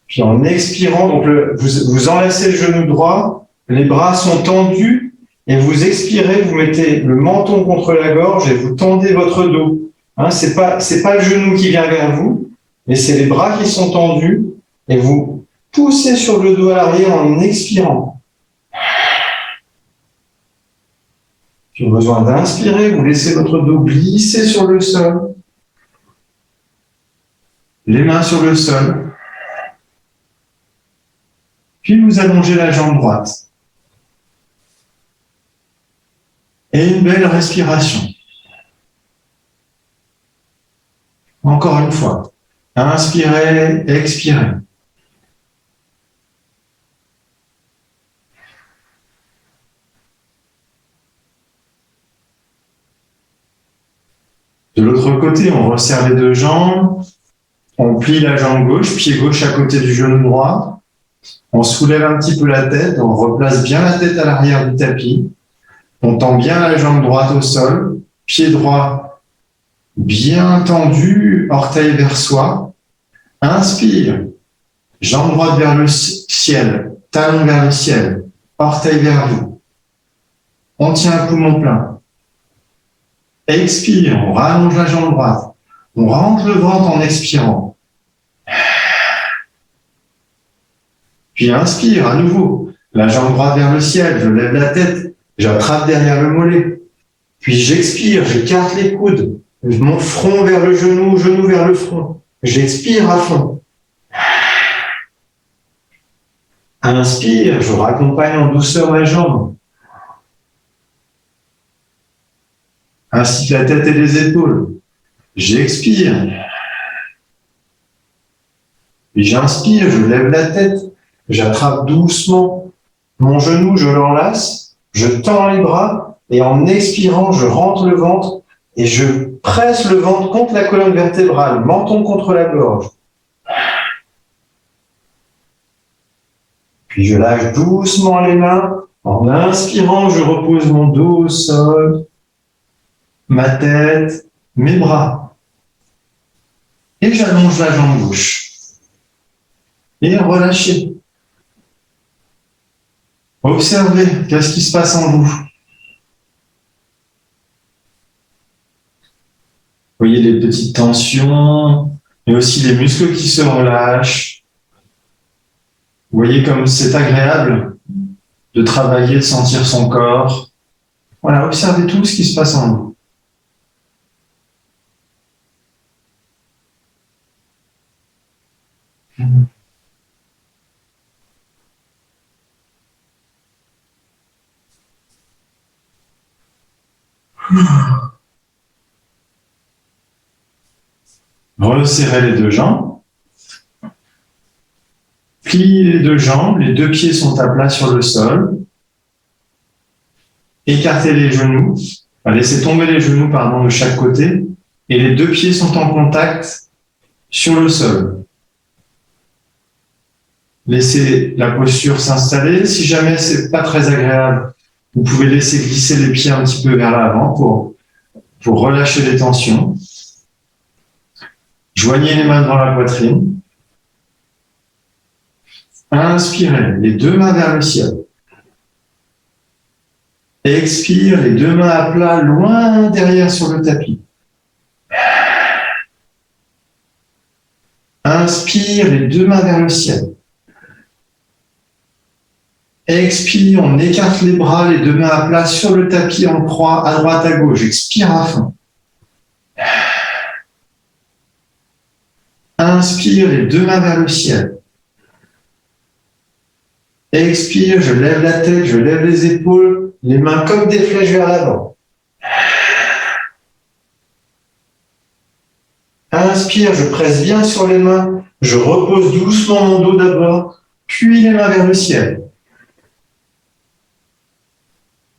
Puis en expirant, donc vous enlacez le genou droit, les bras sont tendus et vous expirez, vous mettez le menton contre la gorge et vous tendez votre dos. Hein, c'est pas le genou qui vient vers vous, mais c'est les bras qui sont tendus et vous poussez sur le dos à l'arrière en expirant. Puis au besoin d'inspirer, vous laissez votre dos glisser sur le sol. Les mains sur le sol. Puis vous allongez la jambe droite. Et une belle respiration. Encore une fois. Inspirez, expirez. De l'autre côté, on resserre les deux jambes. On plie la jambe gauche, pied gauche à côté du genou droit. On soulève un petit peu la tête, on replace bien la tête à l'arrière du tapis. On tend bien la jambe droite au sol, pied droit bien tendu, orteil vers soi. Inspire, jambe droite vers le ciel, talon vers le ciel, orteil vers vous. On tient un poumon plein. Expire, on rallonge la jambe droite. On range le ventre en expirant. Puis inspire à nouveau, la jambe droite vers le ciel, je lève la tête, j'attrape derrière le mollet. Puis j'expire, j'écarte les coudes, mon front vers le genou, genou vers le front. J'expire à fond. Inspire, je raccompagne en douceur la jambe. Ainsi que la tête et les épaules. J'expire. Puis j'inspire, je lève la tête, j'attrape doucement mon genou, je l'enlace, je tends les bras et en expirant, je rentre le ventre et je presse le ventre contre la colonne vertébrale, menton contre la gorge. Puis je lâche doucement les mains. En inspirant, je repose mon dos au sol, ma tête, mes bras. Et j'allonge la jambe gauche. Et relâchez. Observez, qu'est-ce qui se passe en vous. Vous voyez les petites tensions, mais aussi les muscles qui se relâchent. Vous voyez comme c'est agréable de travailler, de sentir son corps. Voilà, observez tout ce qui se passe en vous. Resserrez les deux jambes. Pliez les deux jambes, les deux pieds sont à plat sur le sol. Écartez les genoux, laissez tomber les genoux de chaque côté et les deux pieds sont en contact sur le sol. Laissez la posture s'installer. Si jamais c'est pas très agréable, vous pouvez laisser glisser les pieds un petit peu vers l'avant pour relâcher les tensions. Joignez les mains devant la poitrine. Inspirez, les deux mains vers le ciel. Expire, les deux mains à plat, loin derrière sur le tapis. Inspire, les deux mains vers le ciel. Expire, on écarte les bras, les deux mains à plat sur le tapis en croix, à droite, à gauche. Expire à fond. Inspire, les deux mains vers le ciel. Expire, je lève la tête, je lève les épaules, les mains comme des flèches vers l'avant. Inspire, je presse bien sur les mains, je repose doucement mon dos d'abord, puis les mains vers le ciel.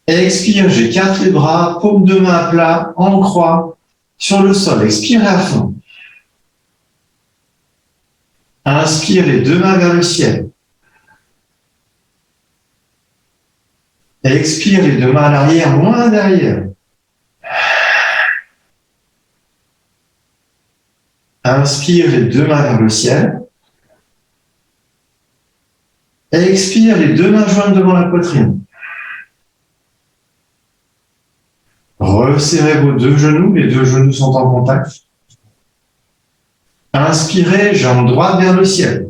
Expire, j'écarte les bras, paume de main à plat, en croix, sur le sol. Expire à fond. Inspire, les deux mains vers le ciel. Expire, les deux mains à l'arrière, loin derrière. Inspire, les deux mains vers le ciel. Expire, les deux mains jointes devant la poitrine. Resserrez vos deux genoux, les deux genoux sont en contact. Inspirez, jambe droite vers le ciel.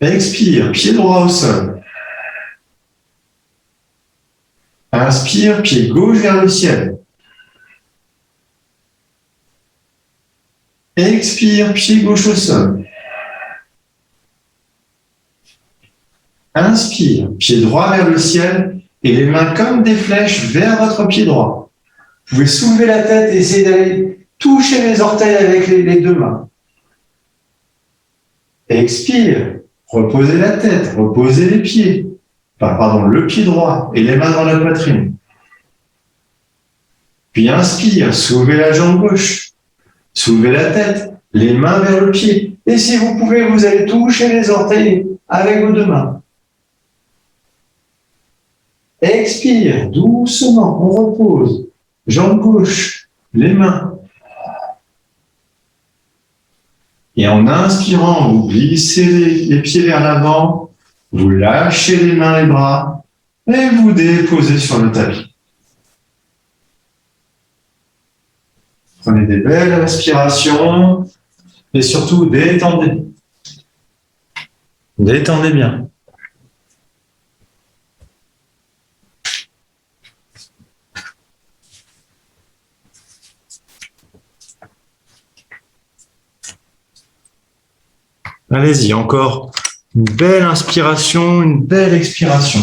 Expire, pied droit au sol. Inspire, pied gauche vers le ciel. Expire, pied gauche au sol. Inspire, pied droit vers le ciel et les mains comme des flèches vers votre pied droit. Vous pouvez soulever la tête et essayer d'aller toucher les orteils avec les deux mains. Expire, reposez la tête, reposez les pieds. Le pied droit et les mains dans la poitrine. Puis inspire, soulevez la jambe gauche, soulevez la tête, les mains vers le pied. Et si vous pouvez, vous allez toucher les orteils avec vos deux mains. Expire, doucement, on repose. Jambe gauche, les mains. Et en inspirant, vous glissez les pieds vers l'avant, vous lâchez les mains, les bras, et vous déposez sur le tapis. Prenez des belles respirations, et surtout détendez. Détendez bien. Allez-y, encore une belle inspiration, une belle expiration.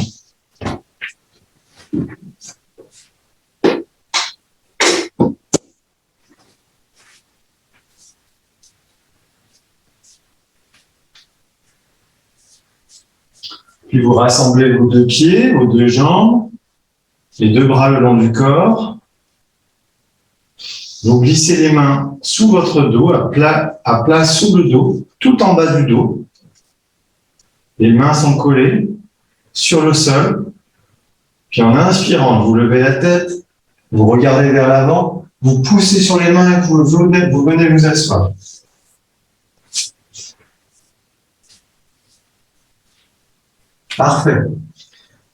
Puis vous rassemblez vos deux pieds, vos deux jambes, les deux bras le long du corps. Vous glissez les mains sous votre dos, à plat sous le dos, tout en bas du dos. Les mains sont collées sur le sol. Puis en inspirant, vous levez la tête, vous regardez vers l'avant, vous poussez sur les mains et vous venez vous asseoir. Parfait.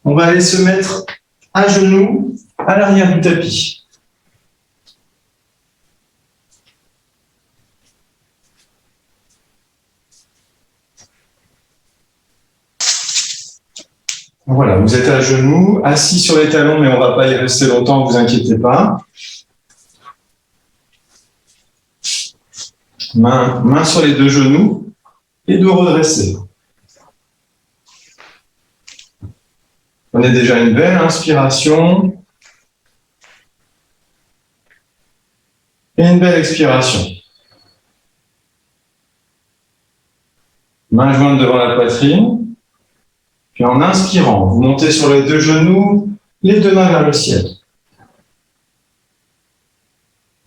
On va aller se mettre à genoux à l'arrière du tapis. Voilà, vous êtes à genoux, assis sur les talons, mais on ne va pas y rester longtemps, ne vous inquiétez pas. Main sur les deux genoux et dos redressé. Prenez déjà une belle inspiration et une belle expiration. Main jointe devant la poitrine. Puis en inspirant, vous montez sur les deux genoux, les deux mains vers le ciel.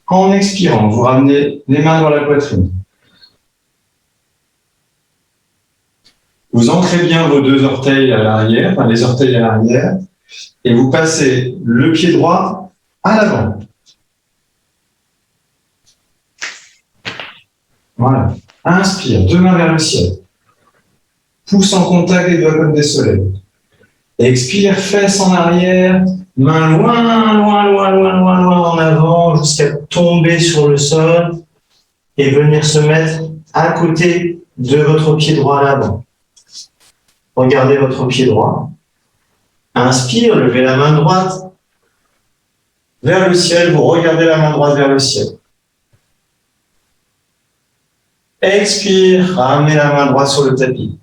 En expirant, vous ramenez les mains dans la poitrine. Vous ancrez bien vos deux orteils à l'arrière, enfin les orteils à l'arrière, et vous passez le pied droit à l'avant. Voilà. Inspire, deux mains vers le ciel. Pouce en contact les doigts comme des soleils. Expire, fesses en arrière, main loin en avant jusqu'à tomber sur le sol et venir se mettre à côté de votre pied droit à l'avant. Regardez votre pied droit. Inspire, levez la main droite vers le ciel, vous regardez la main droite vers le ciel. Expire, ramenez la main droite sur le tapis.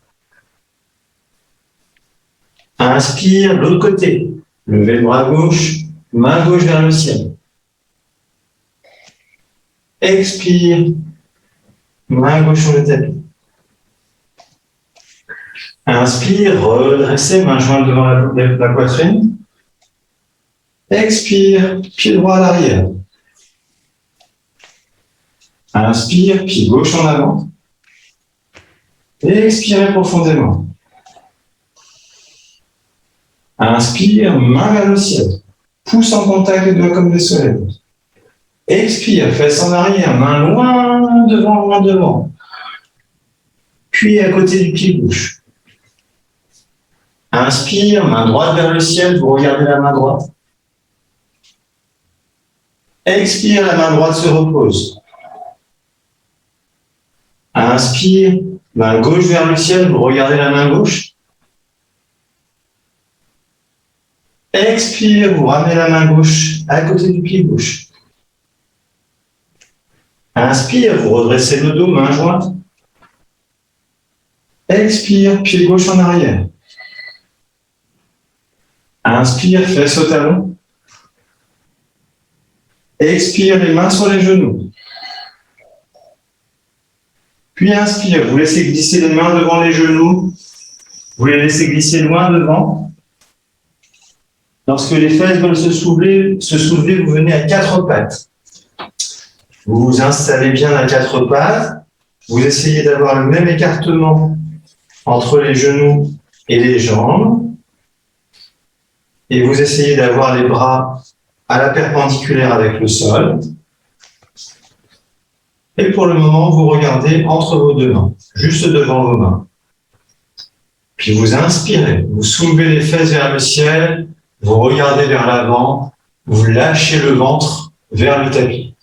Inspire, l'autre côté. Levez le bras gauche, main gauche vers le ciel. Expire, main gauche sur le tapis. Inspire, redressez, main jointe devant la poitrine. Expire, pied droit à l'arrière. Inspire, pied gauche en avant. Expirez profondément. Inspire, main vers le ciel. Pouce en contact les doigts comme des soleils. Expire, fesses en arrière, main loin devant. Puis à côté du pied gauche. Inspire, main droite vers le ciel, vous regardez la main droite. Expire, la main droite se repose. Inspire, main gauche vers le ciel, vous regardez la main gauche. Expire, vous ramenez la main gauche à côté du pied gauche. Inspire, vous redressez le dos, main jointe. Expire, pied gauche en arrière. Inspire, fesses au talon. Expire, les mains sur les genoux. Puis inspire, vous laissez glisser les mains devant les genoux. Vous les laissez glisser loin devant. Lorsque les fesses veulent se soulever, vous venez à quatre pattes. Vous vous installez bien à quatre pattes. Vous essayez d'avoir le même écartement entre les genoux et les jambes. Et vous essayez d'avoir les bras à la perpendiculaire avec le sol. Et pour le moment, vous regardez entre vos deux mains, juste devant vos mains. Puis vous inspirez, vous soulevez les fesses vers le ciel, vous regardez vers l'avant, vous lâchez le ventre vers le tapis.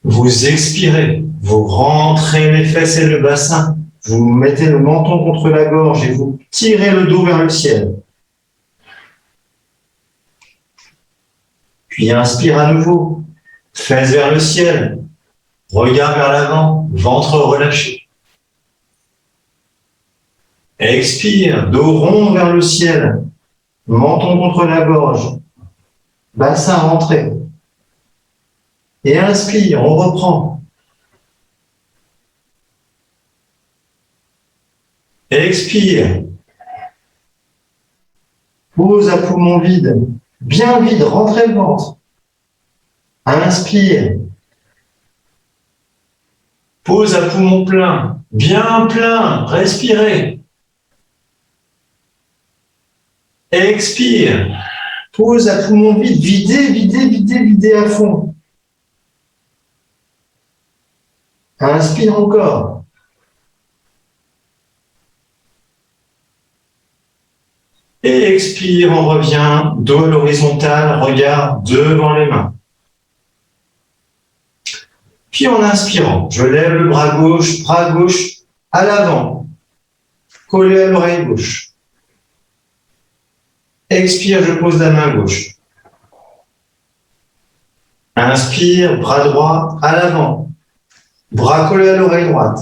Vous expirez, vous rentrez les fesses et le bassin, vous mettez le menton contre la gorge et vous tirez le dos vers le ciel. Puis inspire à nouveau, fesses vers le ciel, regard vers l'avant, ventre relâché. Expire, dos rond vers le ciel, menton contre la gorge, bassin rentré. Et inspire, on reprend. Expire. Pose à poumon vide, bien vide, rentrez le ventre. Inspire. Pose à poumon plein, bien plein, respirez. Expire. Pose à poumon vide, videz à fond. Inspire encore. Et expire, on revient, dos à l'horizontale, regard devant les mains. Puis en inspirant, je lève le bras gauche à l'avant, collé à l'oreille gauche. Expire, je pose la main gauche. Inspire, bras droit à l'avant, bras collé à l'oreille droite.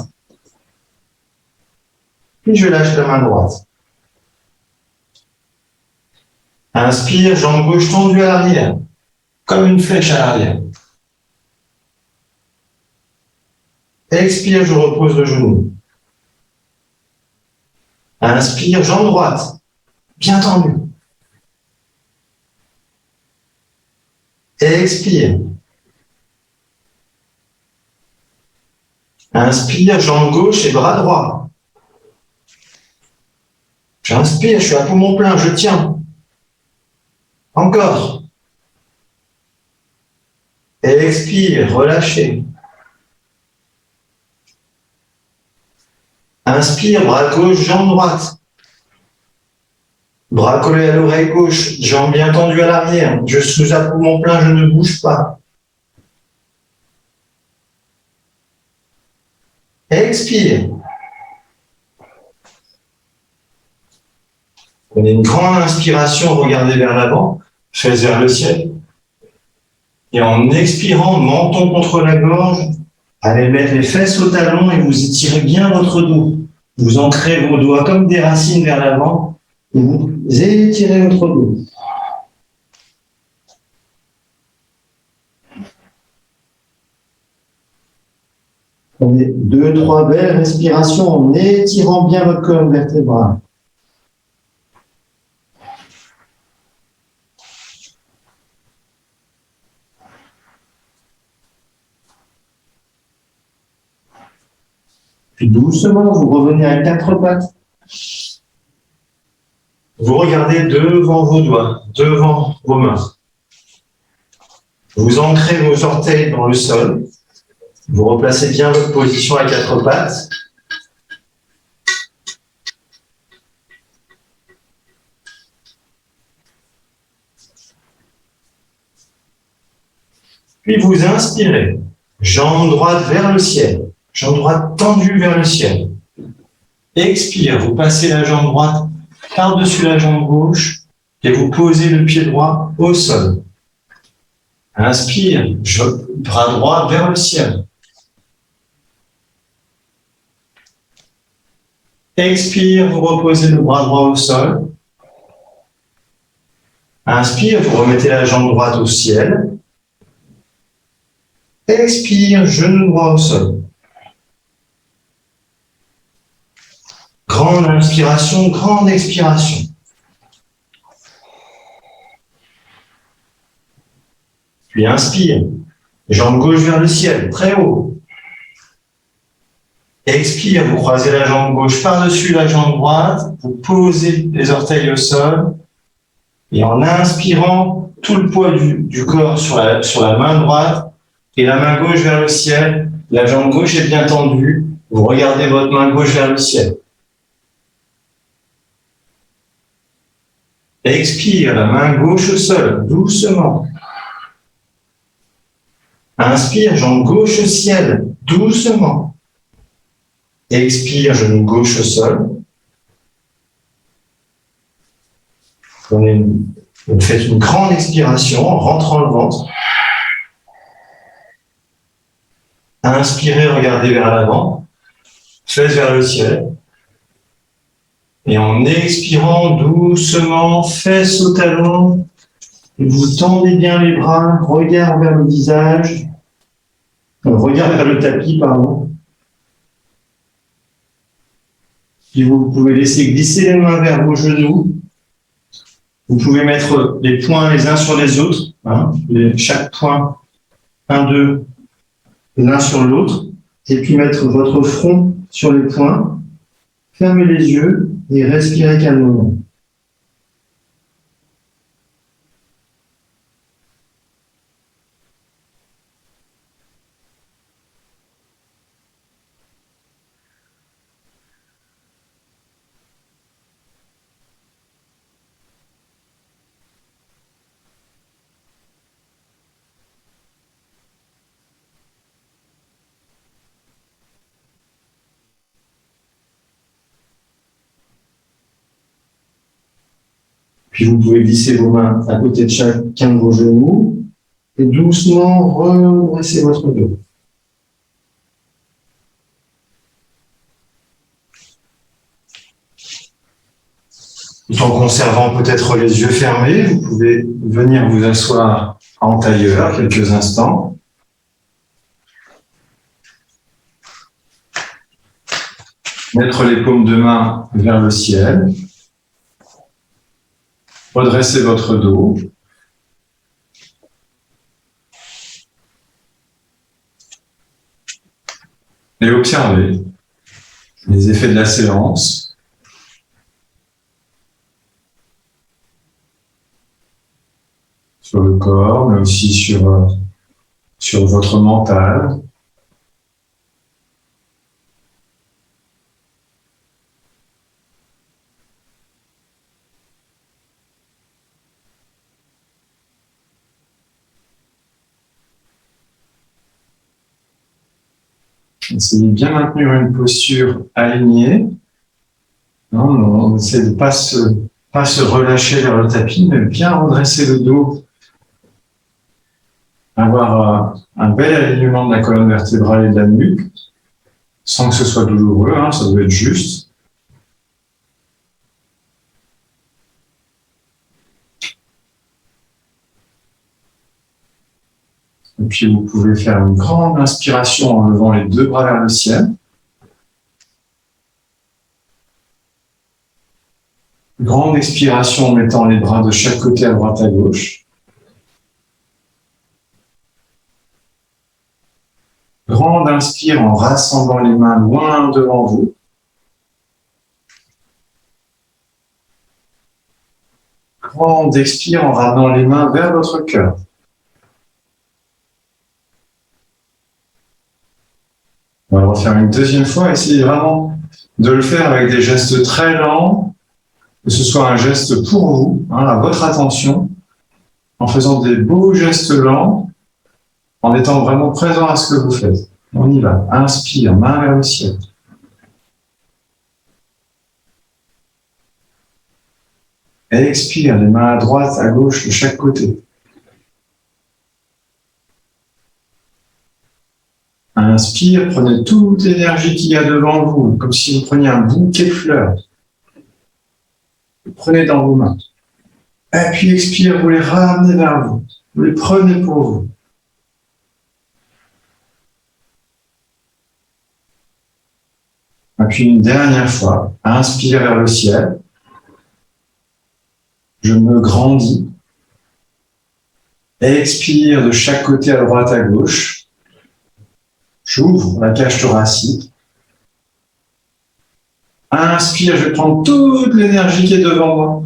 Puis je lâche la main droite. Inspire, jambe gauche tendue à l'arrière, comme une flèche à l'arrière. Expire, je repose le genou. Inspire, jambe droite, bien tendue. Expire. Inspire, jambe gauche et bras droit. J'inspire, je suis à poumon plein, je tiens. Encore. Expire, relâchez. Inspire, bras gauche, jambe droite. Bras collés à l'oreille gauche, jambes bien tendues à l'arrière. Je suis à poumon plein, je ne bouge pas. Expire. Prenez une grande inspiration, regardez vers l'avant, fesses vers le ciel. Et en expirant, menton contre la gorge, allez mettre les fesses au talon et vous étirez bien votre dos. Vous ancrez vos doigts comme des racines vers l'avant et vous étirez votre dos. Prenez 2-3 belles respirations en étirant bien votre colonne vertébrale. Puis doucement, vous revenez à quatre pattes. Vous regardez devant vos doigts, devant vos mains. Vous ancrez vos orteils dans le sol. Vous replacez bien votre position à quatre pattes. Puis vous inspirez. Jambe droite vers le ciel. Jambe droite tendue vers le ciel. Expire, vous passez la jambe droite par-dessus la jambe gauche et vous posez le pied droit au sol. Inspire, bras droit vers le ciel. Expire, vous reposez le bras droit au sol. Inspire, vous remettez la jambe droite au ciel. Expire, genou droit au sol. Grande inspiration, grande expiration. Puis inspire. Jambe gauche vers le ciel, très haut. Expire, vous croisez la jambe gauche par-dessus la jambe droite, vous posez les orteils au sol, et en inspirant, tout le poids du corps sur la main droite, et la main gauche vers le ciel, la jambe gauche est bien tendue, vous regardez votre main gauche vers le ciel. Expire, la main gauche au sol, doucement. Inspire, jambe gauche au ciel, doucement. Expire, genou gauche au sol. Vous faites une grande expiration en rentrant le ventre. Inspirez, regardez vers l'avant, fesses vers le ciel. Et en expirant doucement, fesses au talon, vous tendez bien les bras, regard vers le visage, regard vers le tapis, pardon. Puis vous pouvez laisser glisser les mains vers vos genoux. Vous pouvez mettre les poings les uns sur les autres, chaque point, 1, 2, l'un sur l'autre, et puis mettre votre front sur les poings, fermez les yeux et respirez calmement. Puis vous pouvez glisser vos mains à côté de chacun de vos genoux et doucement redresser votre dos. Tout en conservant peut-être les yeux fermés, vous pouvez venir vous asseoir en tailleur quelques instants. Mettre les paumes de main vers le ciel. Redressez votre dos. Et observez les effets de la séance. Sur le corps, mais aussi sur votre mental. Essayez de bien maintenir une posture alignée. On essaie de ne pas se relâcher vers le tapis, mais bien redresser le dos. Avoir un bel alignement de la colonne vertébrale et de la nuque, sans que ce soit douloureux, ça doit être juste. Et puis vous pouvez faire une grande inspiration en levant les deux bras vers le ciel. Grande expiration en mettant les bras de chaque côté à droite à gauche. Grande inspire en rassemblant les mains loin devant vous. Grande expire en ramenant les mains vers votre cœur. On va le refaire une deuxième fois. Essayez vraiment de le faire avec des gestes très lents, que ce soit un geste pour vous, à votre attention, en faisant des beaux gestes lents, en étant vraiment présent à ce que vous faites. On y va. Inspire, main vers le ciel. Expire, les mains à droite, à gauche, de chaque côté. Inspire, prenez toute l'énergie qu'il y a devant vous, comme si vous preniez un bouquet de fleurs. Prenez dans vos mains. Et puis expire, vous les ramenez vers vous. Vous les prenez pour vous. Et puis une dernière fois, inspire vers le ciel. Je me grandis. Expire de chaque côté à droite, à gauche. J'ouvre la cage thoracique. Inspire, je vais prendre toute l'énergie qui est devant moi.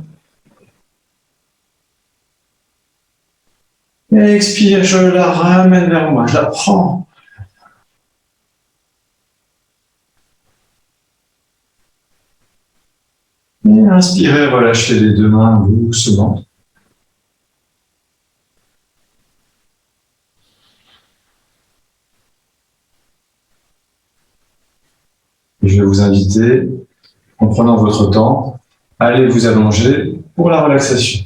Expire, je la ramène vers moi, je la prends. Et inspirez, relâchez les deux mains doucement. Je vais vous inviter, en prenant votre temps, à aller vous allonger pour la relaxation.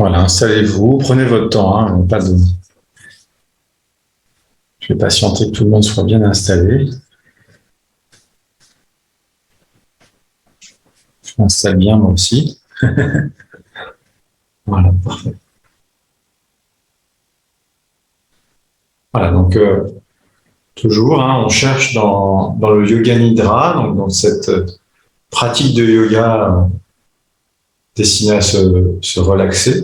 Voilà, installez-vous, prenez votre temps, hein, pas de... Je vais patienter que tout le monde soit bien installé. Je m'installe bien moi aussi. Voilà, parfait. Voilà, donc toujours, hein, on cherche dans le Yoga Nidra, donc dans cette pratique de yoga destinée à se relaxer,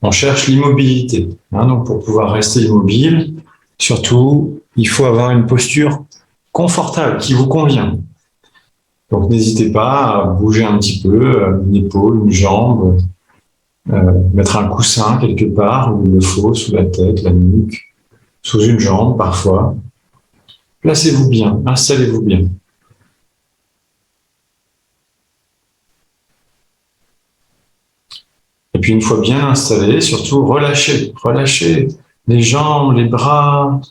on cherche l'immobilité. Hein, donc pour pouvoir rester immobile, surtout, il faut avoir une posture confortable qui vous convient. Donc n'hésitez pas à bouger un petit peu, une épaule, une jambe, mettre un coussin quelque part où il le faut, sous la tête, la nuque, sous une jambe parfois. Placez-vous bien, installez-vous bien. Et puis une fois bien installé, surtout relâchez les jambes, les bras,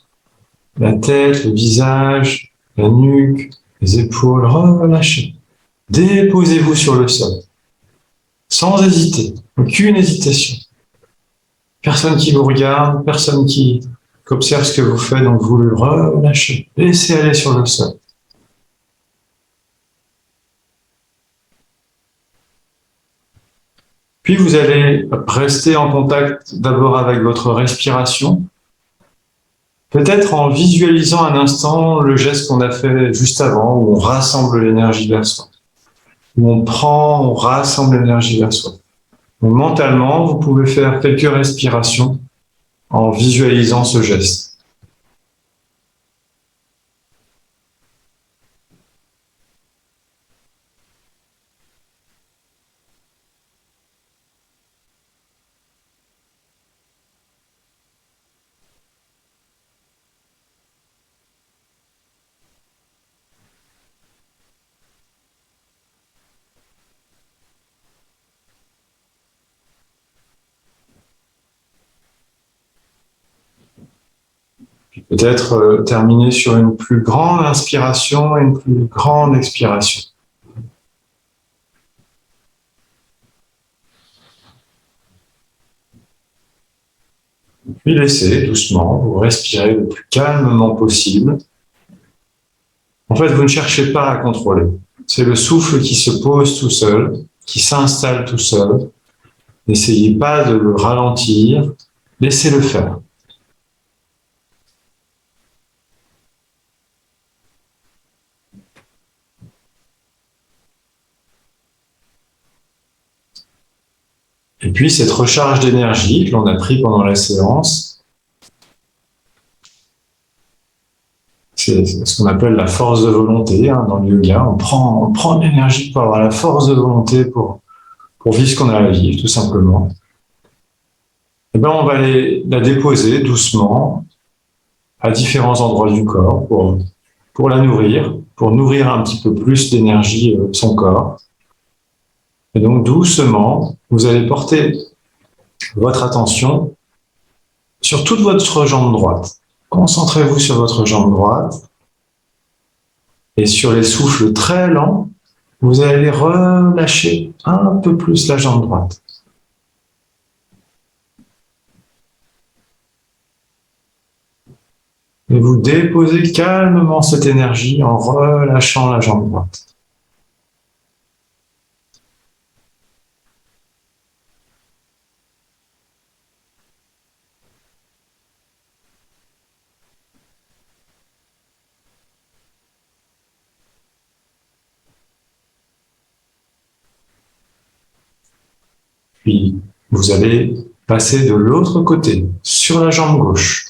la tête, le visage, la nuque, les épaules, relâchez. Déposez-vous sur le sol, sans hésiter, aucune hésitation. Personne qui vous regarde, personne qui observe ce que vous faites, donc vous le relâchez. Laissez aller sur le sol. Puis vous allez rester en contact d'abord avec votre respiration, peut-être en visualisant un instant le geste qu'on a fait juste avant, où on rassemble l'énergie vers soi, où on rassemble l'énergie vers soi. Donc, mentalement, vous pouvez faire quelques respirations en visualisant ce geste. Peut-être terminer sur une plus grande inspiration et une plus grande expiration. Puis laissez doucement, vous respirez le plus calmement possible. En fait, vous ne cherchez pas à contrôler. C'est le souffle qui se pose tout seul, qui s'installe tout seul. N'essayez pas de le ralentir, laissez-le faire. Et puis, cette recharge d'énergie que l'on a pris pendant la séance, c'est ce qu'on appelle la force de volonté hein, dans le yoga. On prend de l'énergie pour avoir la force de volonté pour vivre ce qu'on a à vivre, tout simplement. Et bien, on va la déposer doucement à différents endroits du corps pour la nourrir, pour nourrir un petit peu plus d'énergie son corps. Et donc, doucement, vous allez porter votre attention sur toute votre jambe droite. Concentrez-vous sur votre jambe droite et sur les souffles très lents, vous allez relâcher un peu plus la jambe droite. Et vous déposez calmement cette énergie en relâchant la jambe droite. Puis, vous allez passer de l'autre côté, sur la jambe gauche.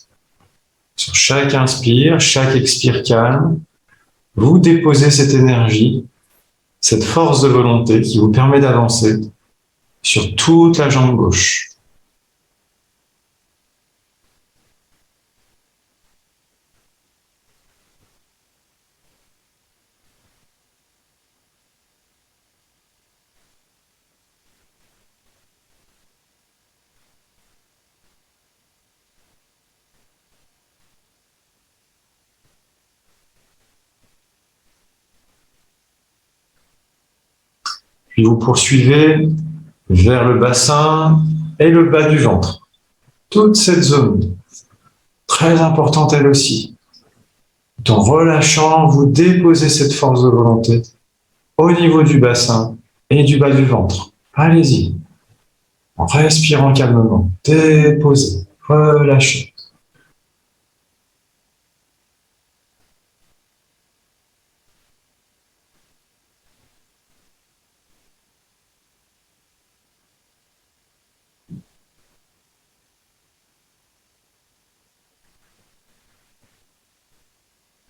Sur chaque inspire, chaque expire calme, vous déposez cette énergie, cette force de volonté qui vous permet d'avancer sur toute la jambe gauche. Puis vous poursuivez vers le bassin et le bas du ventre. Toute cette zone, très importante elle aussi. Tout en relâchant, vous déposez cette force de volonté au niveau du bassin et du bas du ventre. Allez-y. En respirant calmement, déposez, relâchez.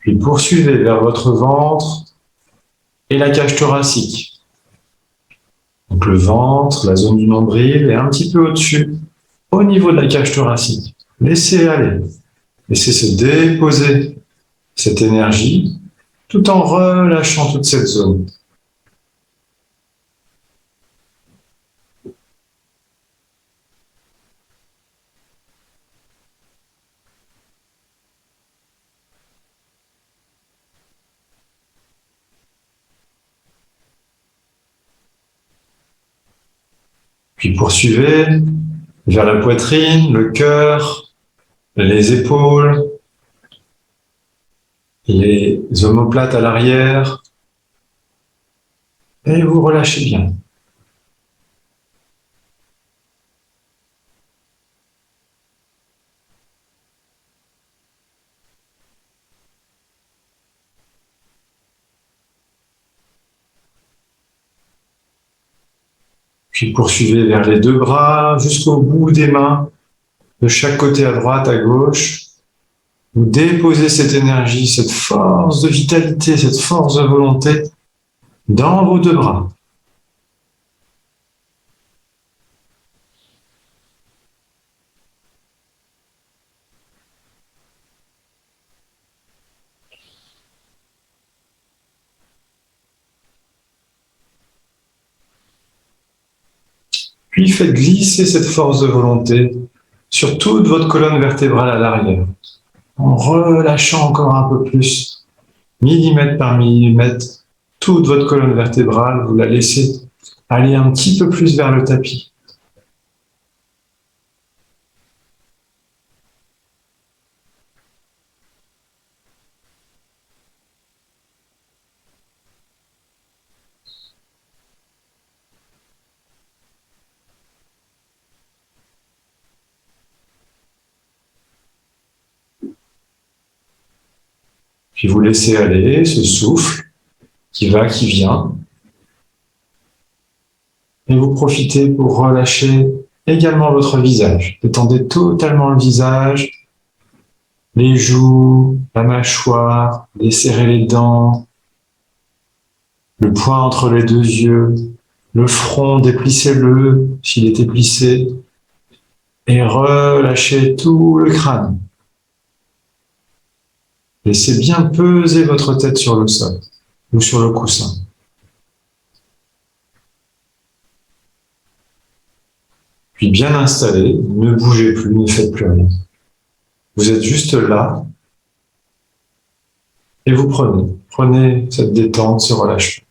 Puis poursuivez vers votre ventre et la cage thoracique. Donc le ventre, la zone du nombril et un petit peu au-dessus, au niveau de la cage thoracique. Laissez aller. Laissez se déposer cette énergie tout en relâchant toute cette zone. Puis poursuivez vers la poitrine, le cœur, les épaules, les omoplates à l'arrière. Et vous relâchez bien. Puis poursuivez vers les deux bras jusqu'au bout des mains, de chaque côté à droite, à gauche. Vous déposez cette énergie, cette force de vitalité, cette force de volonté dans vos deux bras. Puis faites glisser cette force de volonté sur toute votre colonne vertébrale à l'arrière, en relâchant encore un peu plus, millimètre par millimètre, toute votre colonne vertébrale, vous la laissez aller un petit peu plus vers le tapis. Puis vous laissez aller ce souffle qui va, qui vient. Et vous profitez pour relâcher également votre visage. Détendez totalement le visage, les joues, la mâchoire, desserrez les dents, le poing entre les deux yeux, le front, déplissez-le s'il était plissé, et relâchez tout le crâne. Laissez bien peser votre tête sur le sol ou sur le coussin. Puis bien installé, ne bougez plus, ne faites plus rien. Vous êtes juste là et vous prenez cette détente, ce relâchement.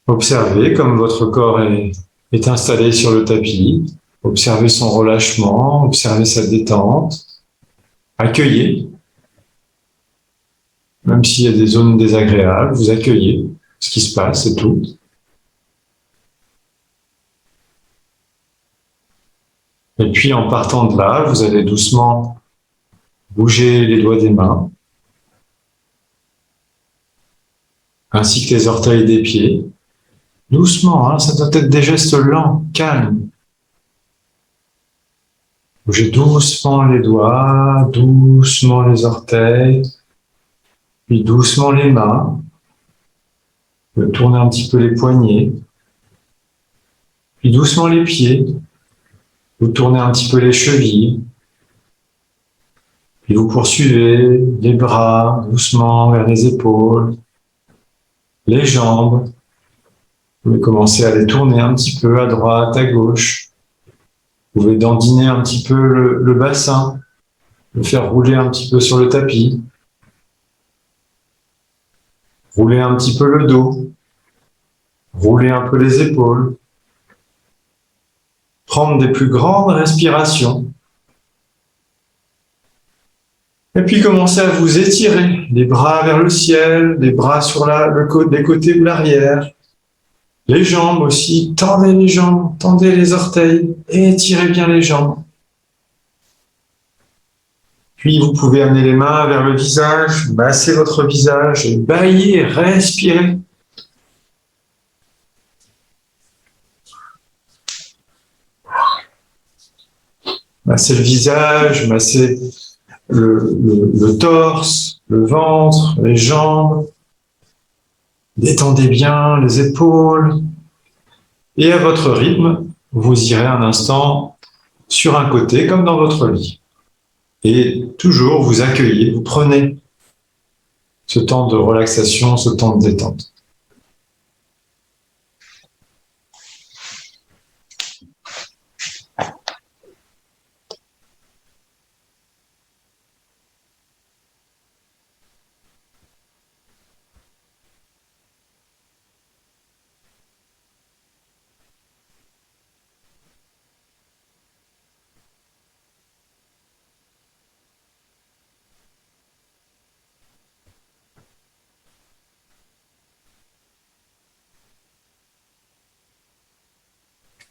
Observez comme votre corps est installé sur le tapis. Observez son relâchement, observez sa détente. Accueillez. Même s'il y a des zones désagréables, vous accueillez ce qui se passe, c'est tout. Et puis en partant de là, vous allez doucement bouger les doigts des mains, ainsi que les orteils des pieds. Doucement, hein, ça doit être des gestes lents, calmes. Bougez doucement les doigts, doucement les orteils, puis doucement les mains. Tournez un petit peu les poignets, puis doucement les pieds. Vous tournez un petit peu les chevilles, puis vous poursuivez les bras doucement vers les épaules, les jambes. Vous pouvez commencer à les tourner un petit peu à droite, à gauche. Vous pouvez dandiner un petit peu le bassin, le faire rouler un petit peu sur le tapis. Rouler un petit peu le dos. Rouler un peu les épaules. Prendre des plus grandes respirations. Et puis commencez à vous étirer, les bras vers le ciel, les bras sur les côtés ou l'arrière. Les jambes aussi, tendez les jambes, tendez les orteils et étirez bien les jambes. Puis vous pouvez amener les mains vers le visage, masser votre visage, et bâillez, respirez. Massez le visage, massez le torse, le ventre, les jambes. Détendez bien les épaules. Et à votre rythme, vous irez un instant sur un côté comme dans votre lit. Et toujours vous accueillez, vous prenez ce temps de relaxation, ce temps de détente.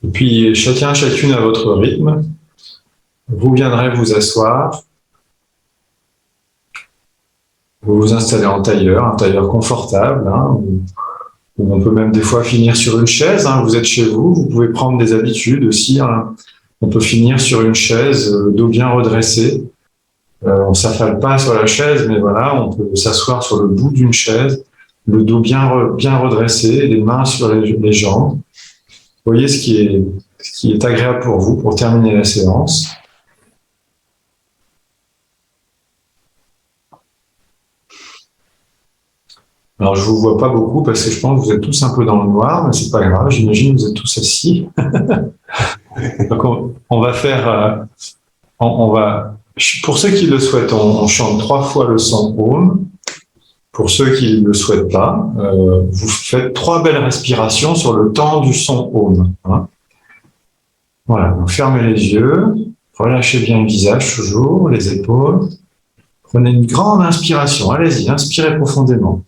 Et puis, chacune à votre rythme, vous viendrez vous asseoir. Vous vous installez en tailleur, un tailleur confortable, hein, où on peut même des fois finir sur une chaise. Hein, vous êtes chez vous, vous pouvez prendre des habitudes aussi. Hein. On peut finir sur une chaise, dos bien redressé. On ne s'affale pas sur la chaise, mais voilà, on peut s'asseoir sur le bout d'une chaise, le dos bien redressé, les mains sur les jambes. Vous voyez ce qui est agréable pour vous pour terminer la séance. Alors, je ne vous vois pas beaucoup parce que je pense que vous êtes tous un peu dans le noir, mais c'est pas grave, j'imagine que vous êtes tous assis. Donc, on va faire... pour ceux qui le souhaitent, on chante 3 fois le son Om. Pour ceux qui ne le souhaitent pas, vous faites 3 belles respirations sur le temps du son Om. Hein. Voilà, donc fermez les yeux, relâchez bien le visage toujours, les épaules. Prenez une grande inspiration, allez-y, inspirez profondément.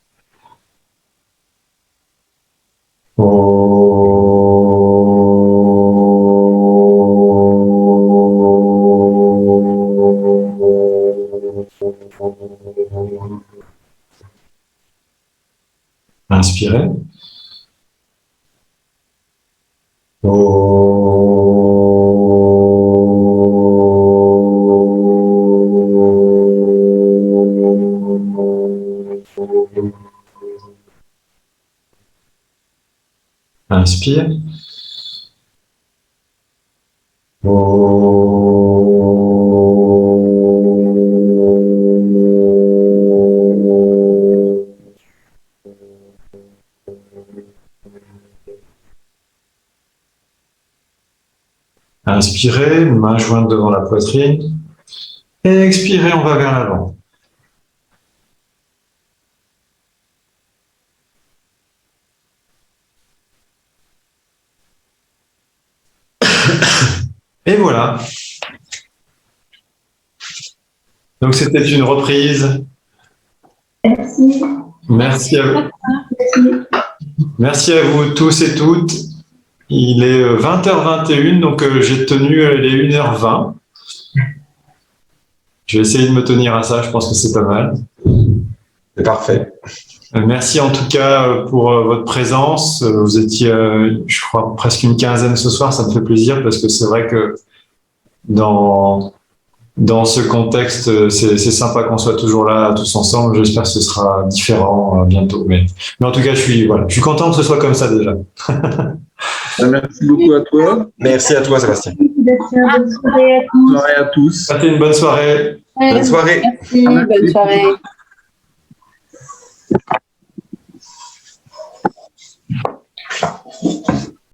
Inspirez. Inspire. Inspirez, main jointe devant la poitrine. Et expirez, on va vers l'avant. Et voilà. Donc c'était une reprise. Merci. Merci à vous. Merci. Merci à vous tous et toutes. Il est 20h21, donc j'ai tenu les 1h20. Je vais essayer de me tenir à ça, je pense que c'est pas mal. C'est parfait. Merci en tout cas pour votre présence. Vous étiez, je crois, presque une quinzaine ce soir. Ça me fait plaisir parce que c'est vrai que dans ce contexte, c'est sympa qu'on soit toujours là tous ensemble. J'espère que ce sera différent bientôt. Mais en tout cas, je suis content que ce soit comme ça déjà. Merci beaucoup à toi. Merci à toi, Sébastien. Bonne soirée à tous. Bonne soirée à tous. Passez une bonne soirée. Bonne soirée. Merci, bonne soirée.